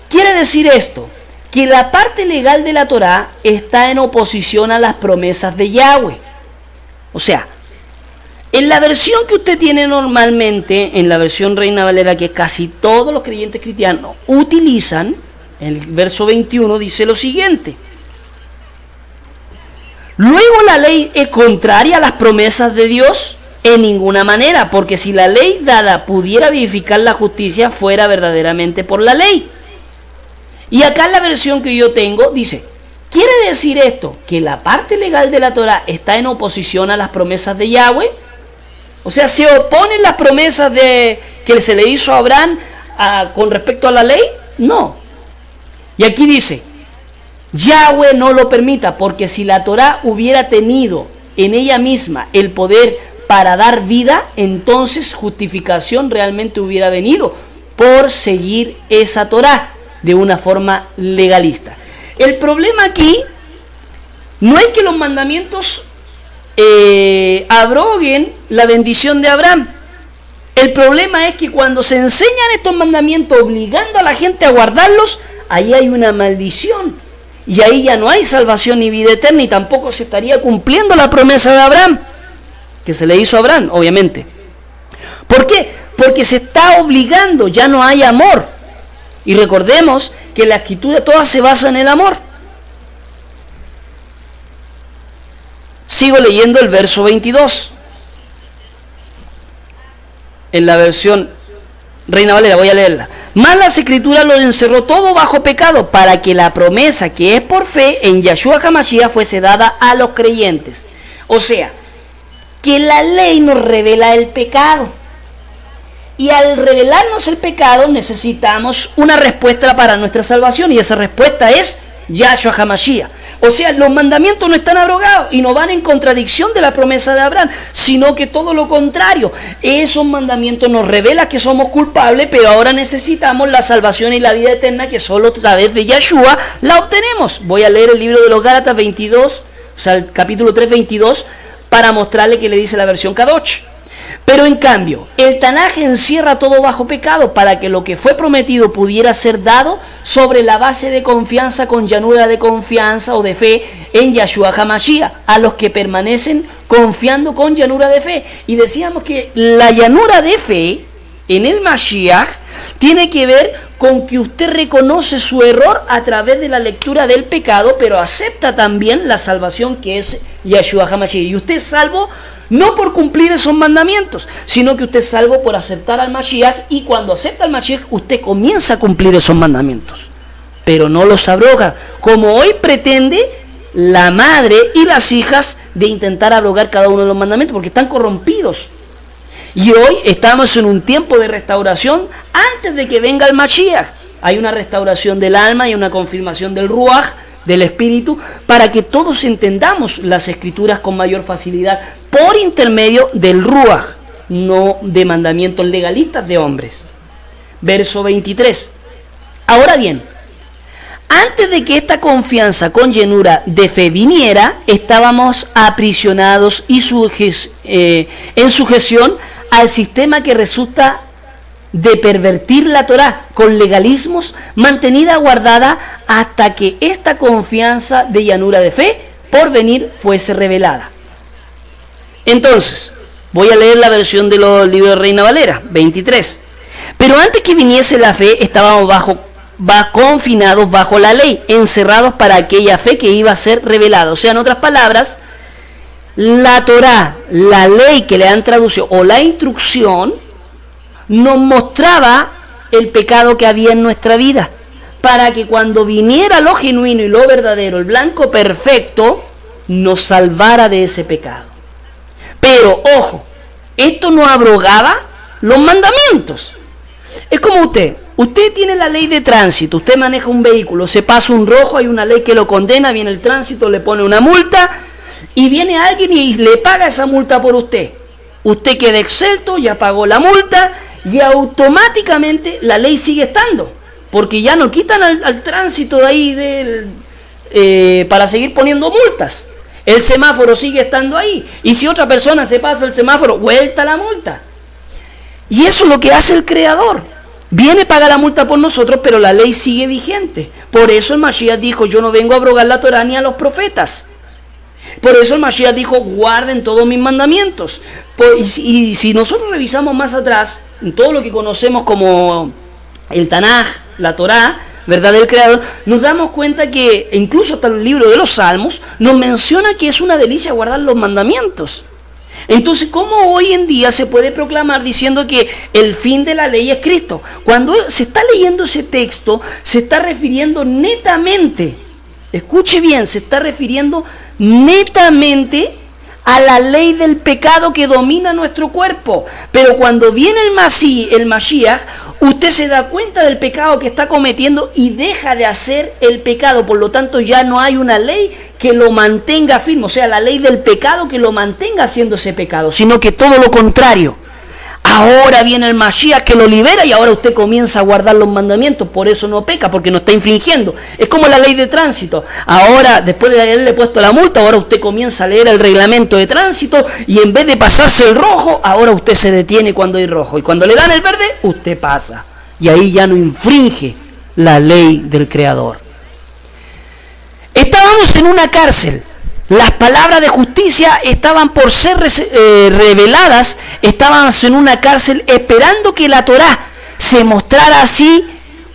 Quiere decir esto, que la parte legal de la Torá está en oposición a las promesas de Yahweh. O sea, en la versión que usted tiene normalmente, en la versión Reina Valera, que casi todos los creyentes cristianos utilizan, el verso 21 dice lo siguiente: ¿luego la ley es contraria a las promesas de Dios? En ninguna manera, porque si la ley dada pudiera vivificar la justicia, fuera verdaderamente por la ley. Y acá en la versión que yo tengo dice: ¿quiere decir esto que la parte legal de la Torá está en oposición a las promesas de Yahweh? O sea, ¿se oponen las promesas que se le hizo a Abraham con respecto a la ley? No. Y aquí dice, Yahweh no lo permita, porque si la Torá hubiera tenido en ella misma el poder para dar vida, entonces justificación realmente hubiera venido por seguir esa Torá de una forma legalista. El problema aquí no es que los mandamientos abroguen la bendición de Abraham. El problema es que cuando se enseñan estos mandamientos obligando a la gente a guardarlos, ahí hay una maldición. Y ahí ya no hay salvación ni vida eterna, y tampoco se estaría cumpliendo la promesa de Abraham, que se le hizo a Abraham, obviamente. ¿Por qué? Porque se está obligando, ya no hay amor. Y recordemos que la escritura toda se basa en el amor. Sigo leyendo el verso 22. En la versión Reina Valera, voy a leerla. Mas las escrituras lo encerró todo bajo pecado, para que la promesa que es por fe en Yahshua HaMashiach fuese dada a los creyentes. O sea, que la ley nos revela el pecado. Y al revelarnos el pecado necesitamos una respuesta para nuestra salvación, y esa respuesta es Yahshua HaMashiach. O sea, los mandamientos no están abrogados y no van en contradicción de la promesa de Abraham, sino que todo lo contrario. Esos mandamientos nos revelan que somos culpables, pero ahora necesitamos la salvación y la vida eterna, que solo a través de Yahshua la obtenemos. Voy a leer el libro de los Gálatas 22, o sea, el capítulo 3, 22, para mostrarle que le dice la versión Kadosh. Pero en cambio, el Tanaj encierra todo bajo pecado, para que lo que fue prometido pudiera ser dado sobre la base de confianza, con llanura de confianza o de fe en Yahshua HaMashiach, a los que permanecen confiando con llanura de fe. Y decíamos que la llanura de fe en el Mashiach tiene que ver con que usted reconoce su error a través de la lectura del pecado, pero acepta también la salvación que es Yahshua HaMashiach. Y usted es salvo no por cumplir esos mandamientos, sino que usted es salvo por aceptar al Mashiach, y cuando acepta al Mashiach usted comienza a cumplir esos mandamientos, pero no los abroga, como hoy pretende la madre y las hijas de intentar abrogar cada uno de los mandamientos, porque están corrompidos. Y hoy estamos en un tiempo de restauración antes de que venga el Mashiach. Hay una restauración del alma y una confirmación del Ruach, del Espíritu, para que todos entendamos las Escrituras con mayor facilidad por intermedio del Ruach, no de mandamientos legalistas de hombres. Verso 23. Ahora bien, antes de que esta confianza con llenura de fe viniera, estábamos aprisionados y en sujeción al sistema que resulta de pervertir la Torá con legalismos, mantenida guardada hasta que esta confianza de llanura de fe por venir fuese revelada. Entonces, voy a leer la versión de los libros de Reina Valera, 23. Pero antes que viniese la fe, estábamos confinados bajo la ley, encerrados para aquella fe que iba a ser revelada. O sea, en otras palabras, la Torá, la ley que le han traducido, o la instrucción, nos mostraba el pecado que había en nuestra vida, para que cuando viniera lo genuino y lo verdadero, el blanco perfecto, nos salvara de ese pecado. Pero, ojo, esto no abrogaba los mandamientos. Es como usted tiene la ley de tránsito, usted maneja un vehículo, se pasa un rojo, hay una ley que lo condena, viene el tránsito, le pone una multa, y viene alguien y le paga esa multa por usted. Usted queda exento, ya pagó la multa, y automáticamente la ley sigue estando, porque ya no quitan al tránsito de ahí para seguir poniendo multas. El semáforo sigue estando ahí, y si otra persona se pasa el semáforo, vuelta la multa. Y eso es lo que hace el Creador. Viene, paga la multa por nosotros, pero la ley sigue vigente. Por eso el Mashiach dijo, yo no vengo a abrogar la Torá ni a los profetas. Por eso el Mashiach dijo, guarden todos mis mandamientos. Y si nosotros revisamos más atrás, en todo lo que conocemos como el Tanaj, la Torá, verdad del Creador, nos damos cuenta que incluso hasta el libro de los Salmos nos menciona que es una delicia guardar los mandamientos. Entonces, ¿cómo hoy en día se puede proclamar diciendo que el fin de la ley es Cristo? Cuando se está leyendo ese texto, se está refiriendo netamente, escuche bien, se está refiriendo netamente a la ley del pecado que domina nuestro cuerpo. Pero cuando viene el Mashiach, usted se da cuenta del pecado que está cometiendo y deja de hacer el pecado. Por lo tanto, ya no hay una ley que lo mantenga firme, o sea, la ley del pecado que lo mantenga haciendo ese pecado, sino que todo lo contrario. Ahora viene el Mashiach que lo libera y ahora usted comienza a guardar los mandamientos, por eso no peca, porque no está infringiendo. Es como la ley de tránsito. Ahora, después de haberle puesto la multa, ahora usted comienza a leer el reglamento de tránsito y en vez de pasarse el rojo, ahora usted se detiene cuando hay rojo. Y cuando le dan el verde, usted pasa. Y ahí ya no infringe la ley del Creador. Estábamos en una cárcel. Las palabras de justicia estaban por ser reveladas, estábamos en una cárcel esperando que la Torá se mostrara así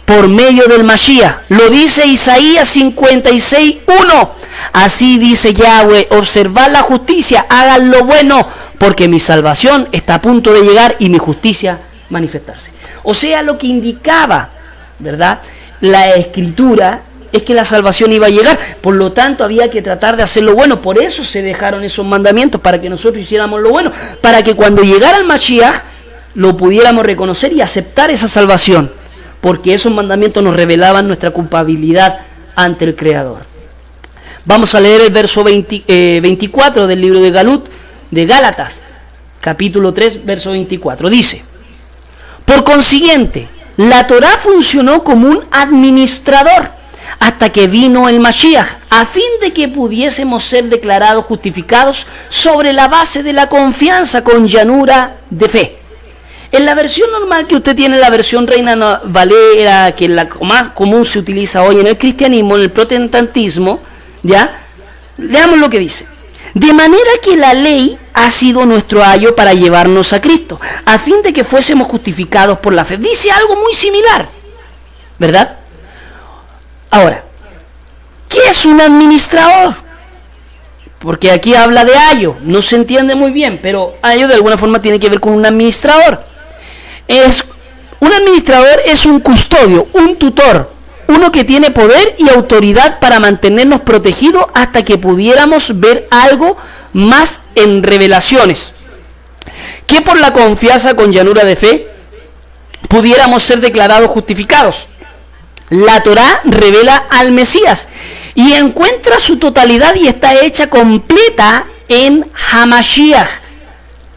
por medio del Mashiach. Lo dice Isaías 56:1. Así dice Yahweh, observad la justicia, hagan lo bueno, porque mi salvación está a punto de llegar y mi justicia manifestarse. O sea, lo que indicaba, ¿verdad?, la Escritura es que la salvación iba a llegar, por lo tanto había que tratar de hacer lo bueno. Por eso se dejaron esos mandamientos, para que nosotros hiciéramos lo bueno, para que cuando llegara el Mashiach lo pudiéramos reconocer y aceptar esa salvación, porque esos mandamientos nos revelaban nuestra culpabilidad ante el Creador. Vamos a leer el verso 24 del libro de Gálatas, capítulo 3, verso 24. Dice: por consiguiente, la Torá funcionó como un administrador hasta que vino el Mashiach, a fin de que pudiésemos ser declarados justificados sobre la base de la confianza con llanura de fe. En la versión normal que usted tiene, la versión Reina Valera, que es la más común se utiliza hoy en el cristianismo, en el protestantismo, ¿ya? Leamos lo que dice. De manera que la ley ha sido nuestro ayo para llevarnos a Cristo, a fin de que fuésemos justificados por la fe. Dice algo muy similar, ¿verdad? Ahora, ¿qué es un administrador? Porque aquí habla de ayo, no se entiende muy bien, pero ayo de alguna forma tiene que ver con un administrador. Un administrador es un custodio, un tutor, uno que tiene poder y autoridad para mantenernos protegidos hasta que pudiéramos ver algo más en revelaciones, que por la confianza con llanura de fe pudiéramos ser declarados justificados. La Torá revela al Mesías y encuentra su totalidad y está hecha completa en Hamashiach,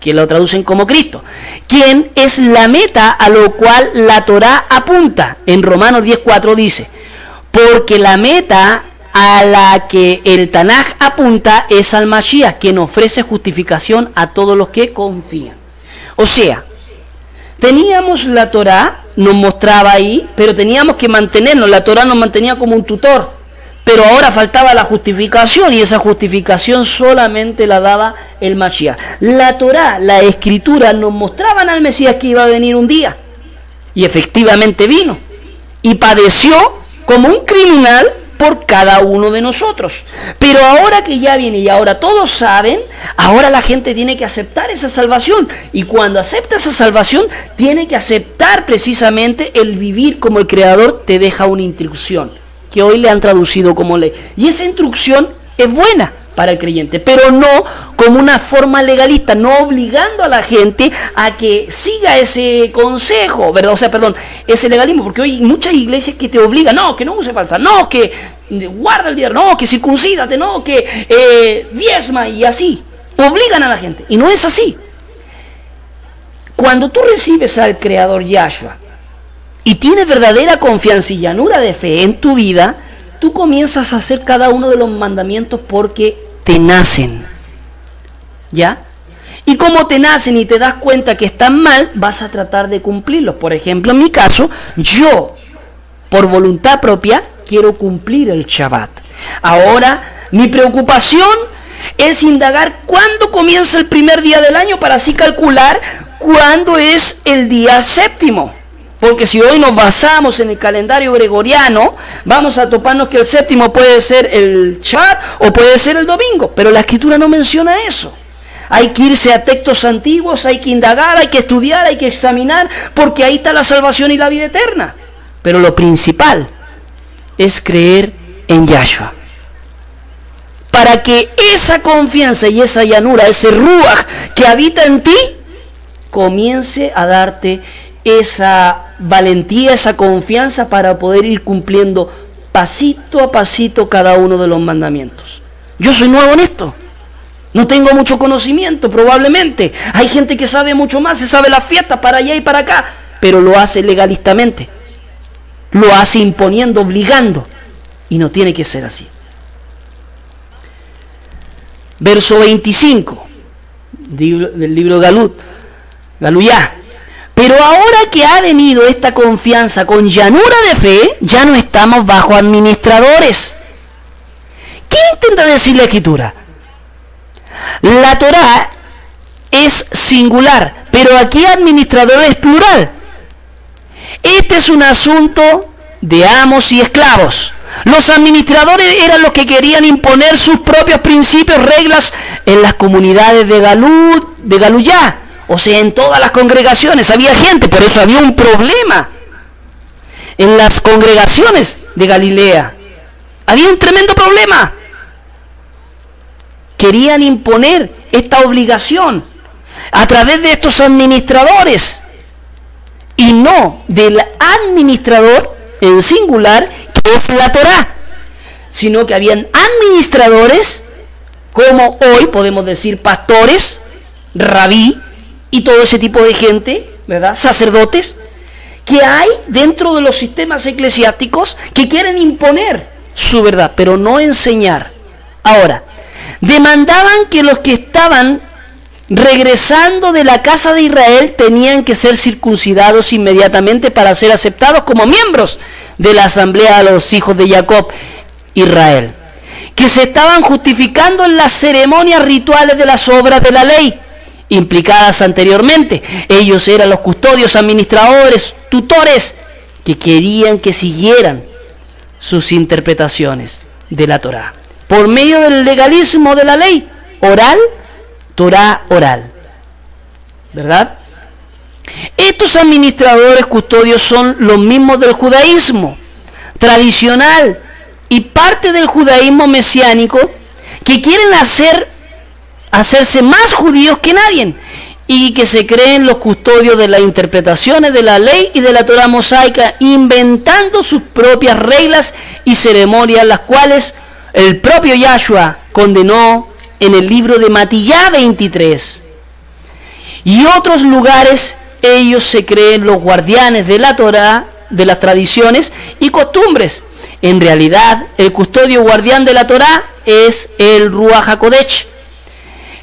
que lo traducen como Cristo, quien es la meta a lo cual la Torá apunta. En Romanos 10:4 dice: porque la meta a la que el Tanaj apunta es al Mashiach, quien ofrece justificación a todos los que confían. O sea, teníamos la Torá, nos mostraba ahí, pero teníamos que mantenernos. La Torá nos mantenía como un tutor, pero ahora faltaba la justificación, y esa justificación solamente la daba el Mashiach. La Torá, la Escritura, nos mostraban al Mesías que iba a venir un día, y efectivamente vino, y padeció como un criminal por cada uno de nosotros. Pero ahora que ya viene y ahora todos saben, ahora la gente tiene que aceptar esa salvación, y cuando acepta esa salvación tiene que aceptar precisamente el vivir como el Creador te deja una instrucción, que hoy le han traducido como ley, y esa instrucción es buena para el creyente, pero no como una forma legalista, no obligando a la gente a que siga ese consejo, ¿verdad? O sea, perdón, ese legalismo, porque hoy hay muchas iglesias que te obligan, no, que no use falsa, no, que guarda el día, no, que circuncídate, no, que diezma, y así, obligan a la gente, y no es así. Cuando tú recibes al Creador Yahshua y tienes verdadera confianza y llanura de fe en tu vida, tú comienzas a hacer cada uno de los mandamientos porque te nacen, ¿ya? Y como te nacen y te das cuenta que están mal, vas a tratar de cumplirlos. Por ejemplo, en mi caso, yo, por voluntad propia, quiero cumplir el Shabbat. Ahora, mi preocupación es indagar cuándo comienza el primer día del año, para así calcular cuándo es el día séptimo. Porque si hoy nos basamos en el calendario gregoriano, vamos a toparnos que el séptimo puede ser el Shabbat o puede ser el domingo, pero la Escritura no menciona eso. Hay que irse a textos antiguos, hay que indagar, hay que estudiar, hay que examinar, porque ahí está la salvación y la vida eterna. Pero lo principal es creer en Yahshua. para que esa confianza y esa llanura, ese ruaj que habita en ti, comience a darte esa valentía, esa confianza para poder ir cumpliendo pasito a pasito cada uno de los mandamientos. Yo soy nuevo en esto, no tengo mucho conocimiento probablemente, hay gente que sabe mucho más, se sabe las fiestas para allá y para acá, pero lo hace legalistamente, lo hace imponiendo, obligando, y no tiene que ser así. Verso 25 del libro Galuyá. Pero ahora que ha venido esta confianza con llanura de fe, ya no estamos bajo administradores. ¿Qué intenta decir la Escritura? La Torá es singular, pero aquí administrador es plural. Este es un asunto de amos y esclavos. Los administradores eran los que querían imponer sus propios principios, reglas en las comunidades de Galuyá. O sea, en todas las congregaciones había gente, por eso había un problema. En las congregaciones de Galilea había un tremendo problema. Querían imponer esta obligación a través de estos administradores y no del administrador en singular, que es la Torá, sino que habían administradores, como hoy podemos decir pastores, rabí, y todo ese tipo de gente, ¿verdad? Sacerdotes, que hay dentro de los sistemas eclesiásticos que quieren imponer su verdad, pero no enseñar. Ahora, demandaban que los que estaban regresando de la casa de Israel tenían que ser circuncidados inmediatamente para ser aceptados como miembros de la asamblea de los hijos de Jacob, Israel, que se estaban justificando en las ceremonias rituales de las obras de la ley implicadas anteriormente. Ellos eran los custodios, administradores, tutores, que querían que siguieran sus interpretaciones de la Torá por medio del legalismo de la ley oral, Torá oral, ¿verdad? Estos administradores custodios son los mismos del judaísmo tradicional y parte del judaísmo mesiánico, que quieren hacerse más judíos que nadie y que se creen los custodios de las interpretaciones de la ley y de la Torá mosaica, inventando sus propias reglas y ceremonias, las cuales el propio Yahshua condenó en el libro de Matillá 23. Y otros lugares ellos se creen los guardianes de la Torá, de las tradiciones y costumbres. En realidad, el custodio guardián de la Torá es el Ruach HaKodesh.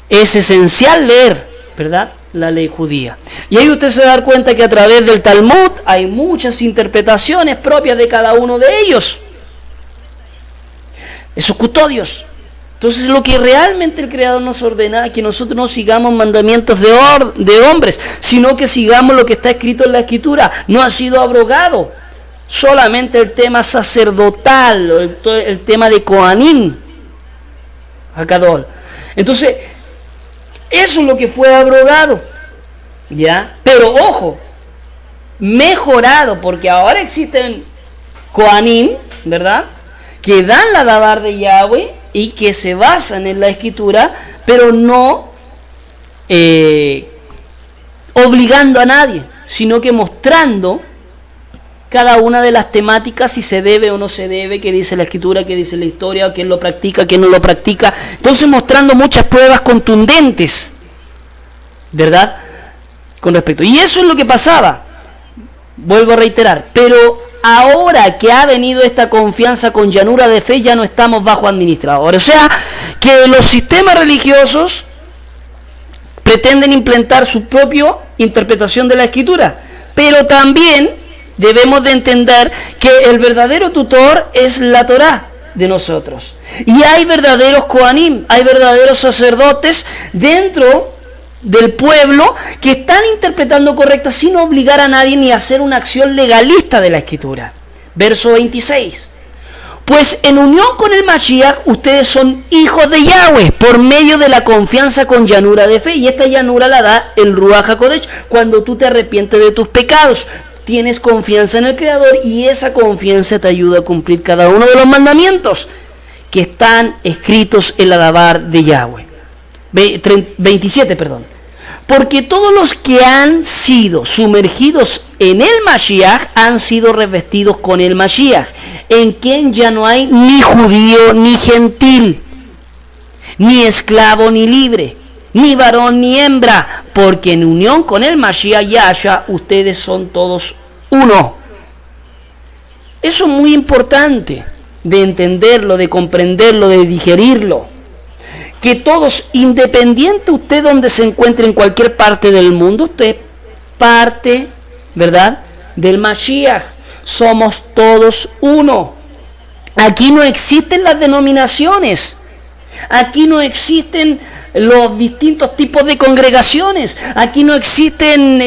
Es esencial leer, ¿verdad?, la ley judía. Y ahí usted se da cuenta que a través del Talmud hay muchas interpretaciones propias de cada uno de ellos, esos custodios. Entonces, lo que realmente el Creador nos ordena es que nosotros no sigamos mandamientos de hombres, sino que sigamos lo que está escrito en la Escritura. No ha sido abrogado solamente el tema sacerdotal, el tema de Kohanim, Hakadol. Entonces, eso es lo que fue abrogado, ¿ya? Pero ojo, mejorado, porque ahora existen Kohanim, ¿verdad?, que dan la dabar de Yahweh y que se basan en la Escritura, pero no obligando a nadie, sino que mostrando cada una de las temáticas, si se debe o no se debe, qué dice la Escritura, qué dice la historia, quién lo practica, quién no lo practica. Entonces, mostrando muchas pruebas contundentes, ¿verdad?, con respecto. Y eso es lo que pasaba, vuelvo a reiterar, pero ahora que ha venido esta confianza con llanura de fe, ya no estamos bajo administradores. O sea, que los sistemas religiosos pretenden implementar su propia interpretación de la Escritura, pero también debemos de entender que el verdadero tutor es la Torá de nosotros. Y hay verdaderos Kohanim, hay verdaderos sacerdotes dentro del pueblo que están interpretando correcta sin obligar a nadie ni hacer una acción legalista de la Escritura. Verso 26. Pues en unión con el Mashiach ustedes son hijos de Yahweh por medio de la confianza con llanura de fe. Y esta llanura la da el Ruach HaKodesh cuando tú te arrepientes de tus pecados. Tienes confianza en el Creador y esa confianza te ayuda a cumplir cada uno de los mandamientos que están escritos en la Dabar de Yahweh. 27, perdón. Porque todos los que han sido sumergidos en el Mashiach han sido revestidos con el Mashiach, en quien ya no hay ni judío ni gentil, ni esclavo ni libre, ni varón ni hembra, porque en unión con el Mashiach Yahshua ustedes son todos uno. Eso es muy importante de entenderlo, de comprenderlo, de digerirlo. Que todos, independiente usted donde se encuentre en cualquier parte del mundo, usted es parte, ¿verdad?, del Mashiach. Somos todos uno. Aquí no existen las denominaciones. Aquí no existen los distintos tipos de congregaciones. Aquí no existen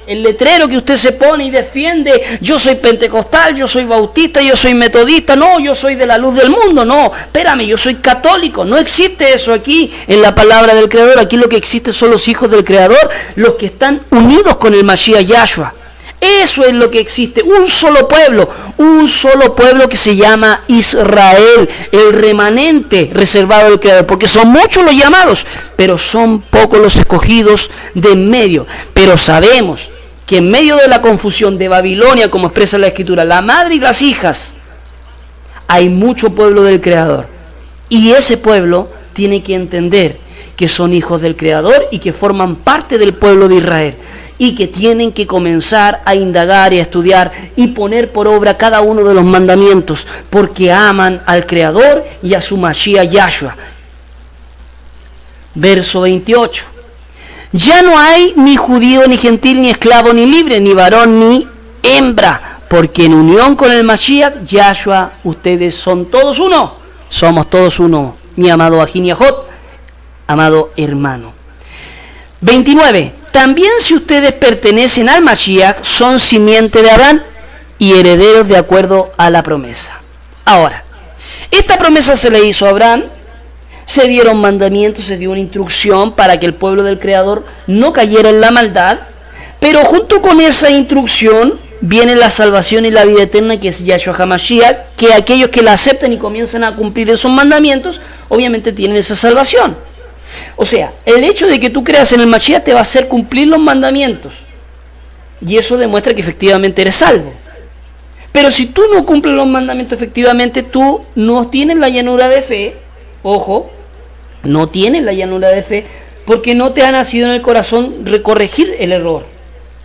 el letrero que usted se pone y defiende, yo soy pentecostal, yo soy bautista, yo soy metodista, no, yo soy de la luz del mundo, no, espérame, yo soy católico. No existe eso aquí en la palabra del Creador. Aquí lo que existe son los hijos del Creador, los que están unidos con el Mashiach Yahshua. Eso es lo que existe, un solo pueblo que se llama Israel, el remanente reservado del Creador, porque son muchos los llamados, pero son pocos los escogidos de en medio. Pero sabemos que en medio de la confusión de Babilonia, como expresa la Escritura, la madre y las hijas, hay mucho pueblo del Creador, y ese pueblo tiene que entender que son hijos del Creador y que forman parte del pueblo de Israel, y que tienen que comenzar a indagar y a estudiar y poner por obra cada uno de los mandamientos, porque aman al Creador y a su Mashiach Yahshua. Verso 28. Ya no hay ni judío, ni gentil, ni esclavo, ni libre, ni varón, ni hembra, porque en unión con el Mashiach Yahshua ustedes son todos uno. Somos todos uno, mi amado Ajiniahot, amado hermano. 29. También si ustedes pertenecen al Mashiach, son simiente de Adán y herederos de acuerdo a la promesa. Ahora, esta promesa se le hizo a Abraham, se dieron mandamientos, se dio una instrucción para que el pueblo del Creador no cayera en la maldad, pero junto con esa instrucción viene la salvación y la vida eterna, que es Yahshua HaMashiach, que aquellos que la aceptan y comienzan a cumplir esos mandamientos, obviamente tienen esa salvación. O sea, el hecho de que tú creas en el Mashiach te va a hacer cumplir los mandamientos. Y eso demuestra que efectivamente eres salvo. Pero si tú no cumples los mandamientos, efectivamente tú no tienes la llanura de fe. Ojo, no tienes la llanura de fe porque no te ha nacido en el corazón corregir el error.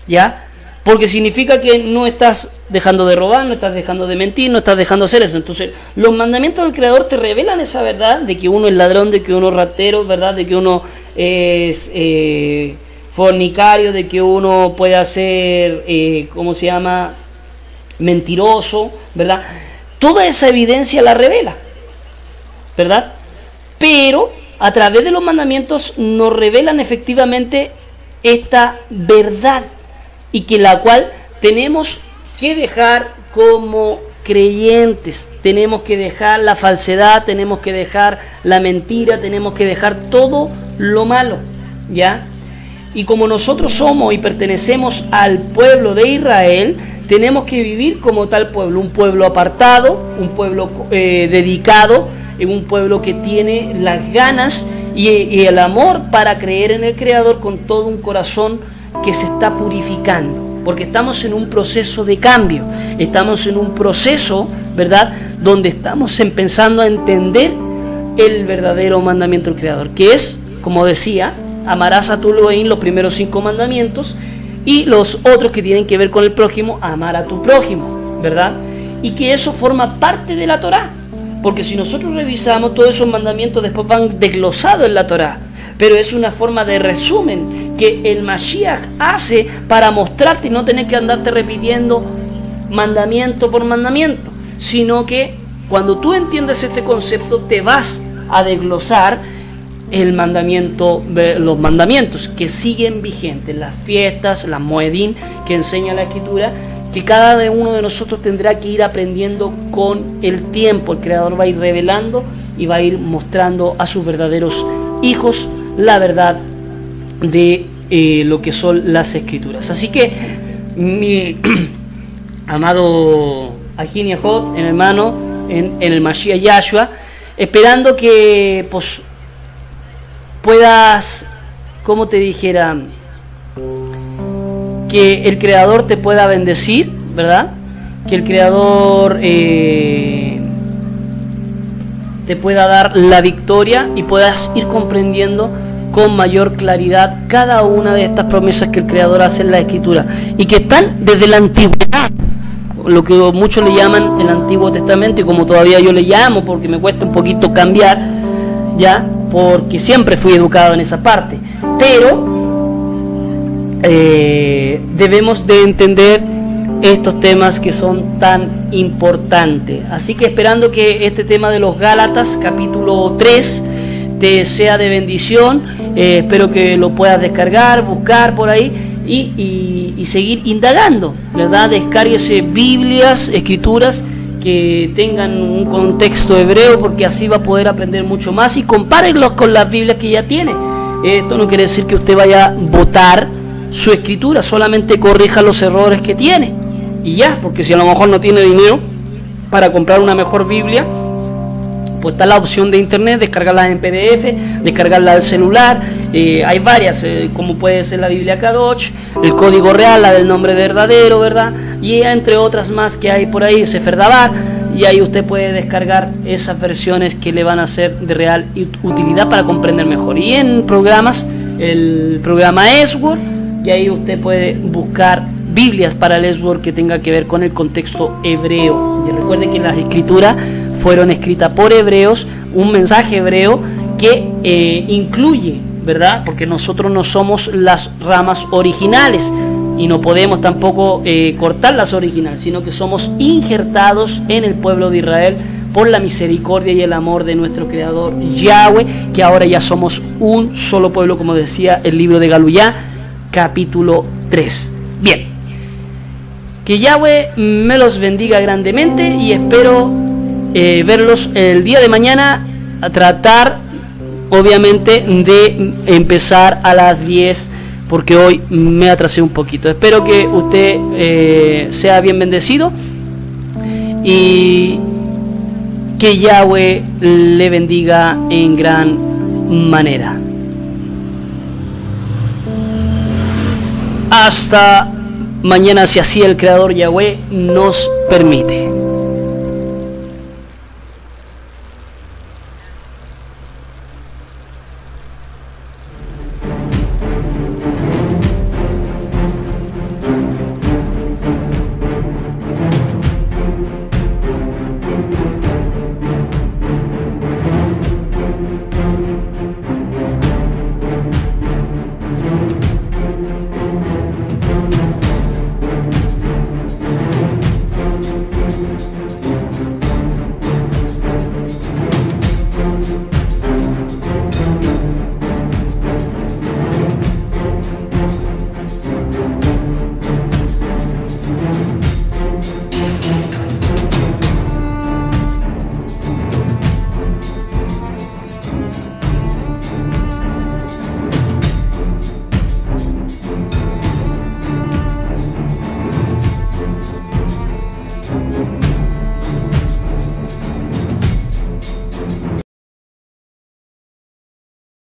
¿Ya? Porque significa que no estás dejando de robar, no estás dejando de mentir, no estás dejando de hacer eso. Entonces, los mandamientos del Creador te revelan esa verdad de que uno es ladrón, de que uno es ratero, ¿verdad? De que uno es fornicario, de que uno puede ser, mentiroso, ¿verdad? Toda esa evidencia la revela, ¿verdad? Pero a través de los mandamientos nos revelan efectivamente esta verdad, y que la cual tenemos que dejar como creyentes. Tenemos que dejar la falsedad, tenemos que dejar la mentira, tenemos que dejar todo lo malo, ¿ya? Y como nosotros somos y pertenecemos al pueblo de Israel, tenemos que vivir como tal pueblo, un pueblo apartado, un pueblo dedicado, un pueblo que tiene las ganas y el amor para creer en el Creador con todo un corazón que se está purificando, porque estamos en un proceso de cambio, estamos en un proceso, ¿verdad?, donde estamos empezando a entender el verdadero mandamiento del Creador, que es, como decía, amarás a tu Elohim, los primeros 5 mandamientos, y los otros que tienen que ver con el prójimo, amar a tu prójimo, ¿verdad? Y que eso forma parte de la Torá, porque si nosotros revisamos todos esos mandamientos después van desglosados en la Torá, pero es una forma de resumen que el Mashiach hace para mostrarte y no tener que andarte repitiendo mandamiento por mandamiento, sino que cuando tú entiendes este concepto te vas a desglosar el mandamiento, los mandamientos que siguen vigentes, las fiestas, las moedín que enseña la Escritura, que cada uno de nosotros tendrá que ir aprendiendo con el tiempo. El Creador va a ir revelando y va a ir mostrando a sus verdaderos hijos la verdad de lo que son las Escrituras. Así que mi amado Ajiniahot, hermano, en el Mashiach Yahshua, esperando que pues puedas, como te dijera, que el Creador te pueda bendecir, ¿verdad? Que el Creador te pueda dar la victoria y puedas ir comprendiendo con mayor claridad cada una de estas promesas que el Creador hace en la Escritura y que están desde la antigüedad, lo que muchos le llaman el Antiguo Testamento, y como todavía yo le llamo porque me cuesta un poquito cambiar, ya, porque siempre fui educado en esa parte, pero debemos de entender estos temas que son tan importantes. Así que esperando que este tema de los Gálatas capítulo 3 te sea de bendición, espero que lo puedas descargar, buscar por ahí y seguir indagando, ¿verdad? Descárguese Biblias, escrituras que tengan un contexto hebreo, porque así va a poder aprender mucho más, y compárenlos con las Biblias que ya tiene. Esto no quiere decir que usted vaya a votar su escritura, solamente corrija los errores que tiene y ya, porque si a lo mejor no tiene dinero para comprar una mejor Biblia, pues está la opción de internet, descargarla en PDF, descargarla al celular. Hay varias, como puede ser la Biblia Kadosh, el código real, la del nombre verdadero, ¿verdad? Y entre otras más que hay por ahí, Sefer Dabar, y ahí usted puede descargar esas versiones que le van a ser de real utilidad para comprender mejor. Y en programas, el programa Esword, y ahí usted puede buscar Biblias para el Esword que tenga que ver con el contexto hebreo. Y recuerde que las escrituras fueron escritas por hebreos, un mensaje hebreo que incluye, ¿verdad? Porque nosotros no somos las ramas originales y no podemos tampoco cortar las originales, sino que somos injertados en el pueblo de Israel por la misericordia y el amor de nuestro Creador Yahweh, que ahora ya somos un solo pueblo, como decía el libro de Galuyá, capítulo 3. Bien, que Yahweh me los bendiga grandemente y espero verlos el día de mañana, a tratar obviamente de empezar a las 10, porque hoy me atrasé un poquito. Espero que usted sea bien bendecido y que Yahweh le bendiga en gran manera. Hasta mañana, si así el Creador Yahweh nos permite.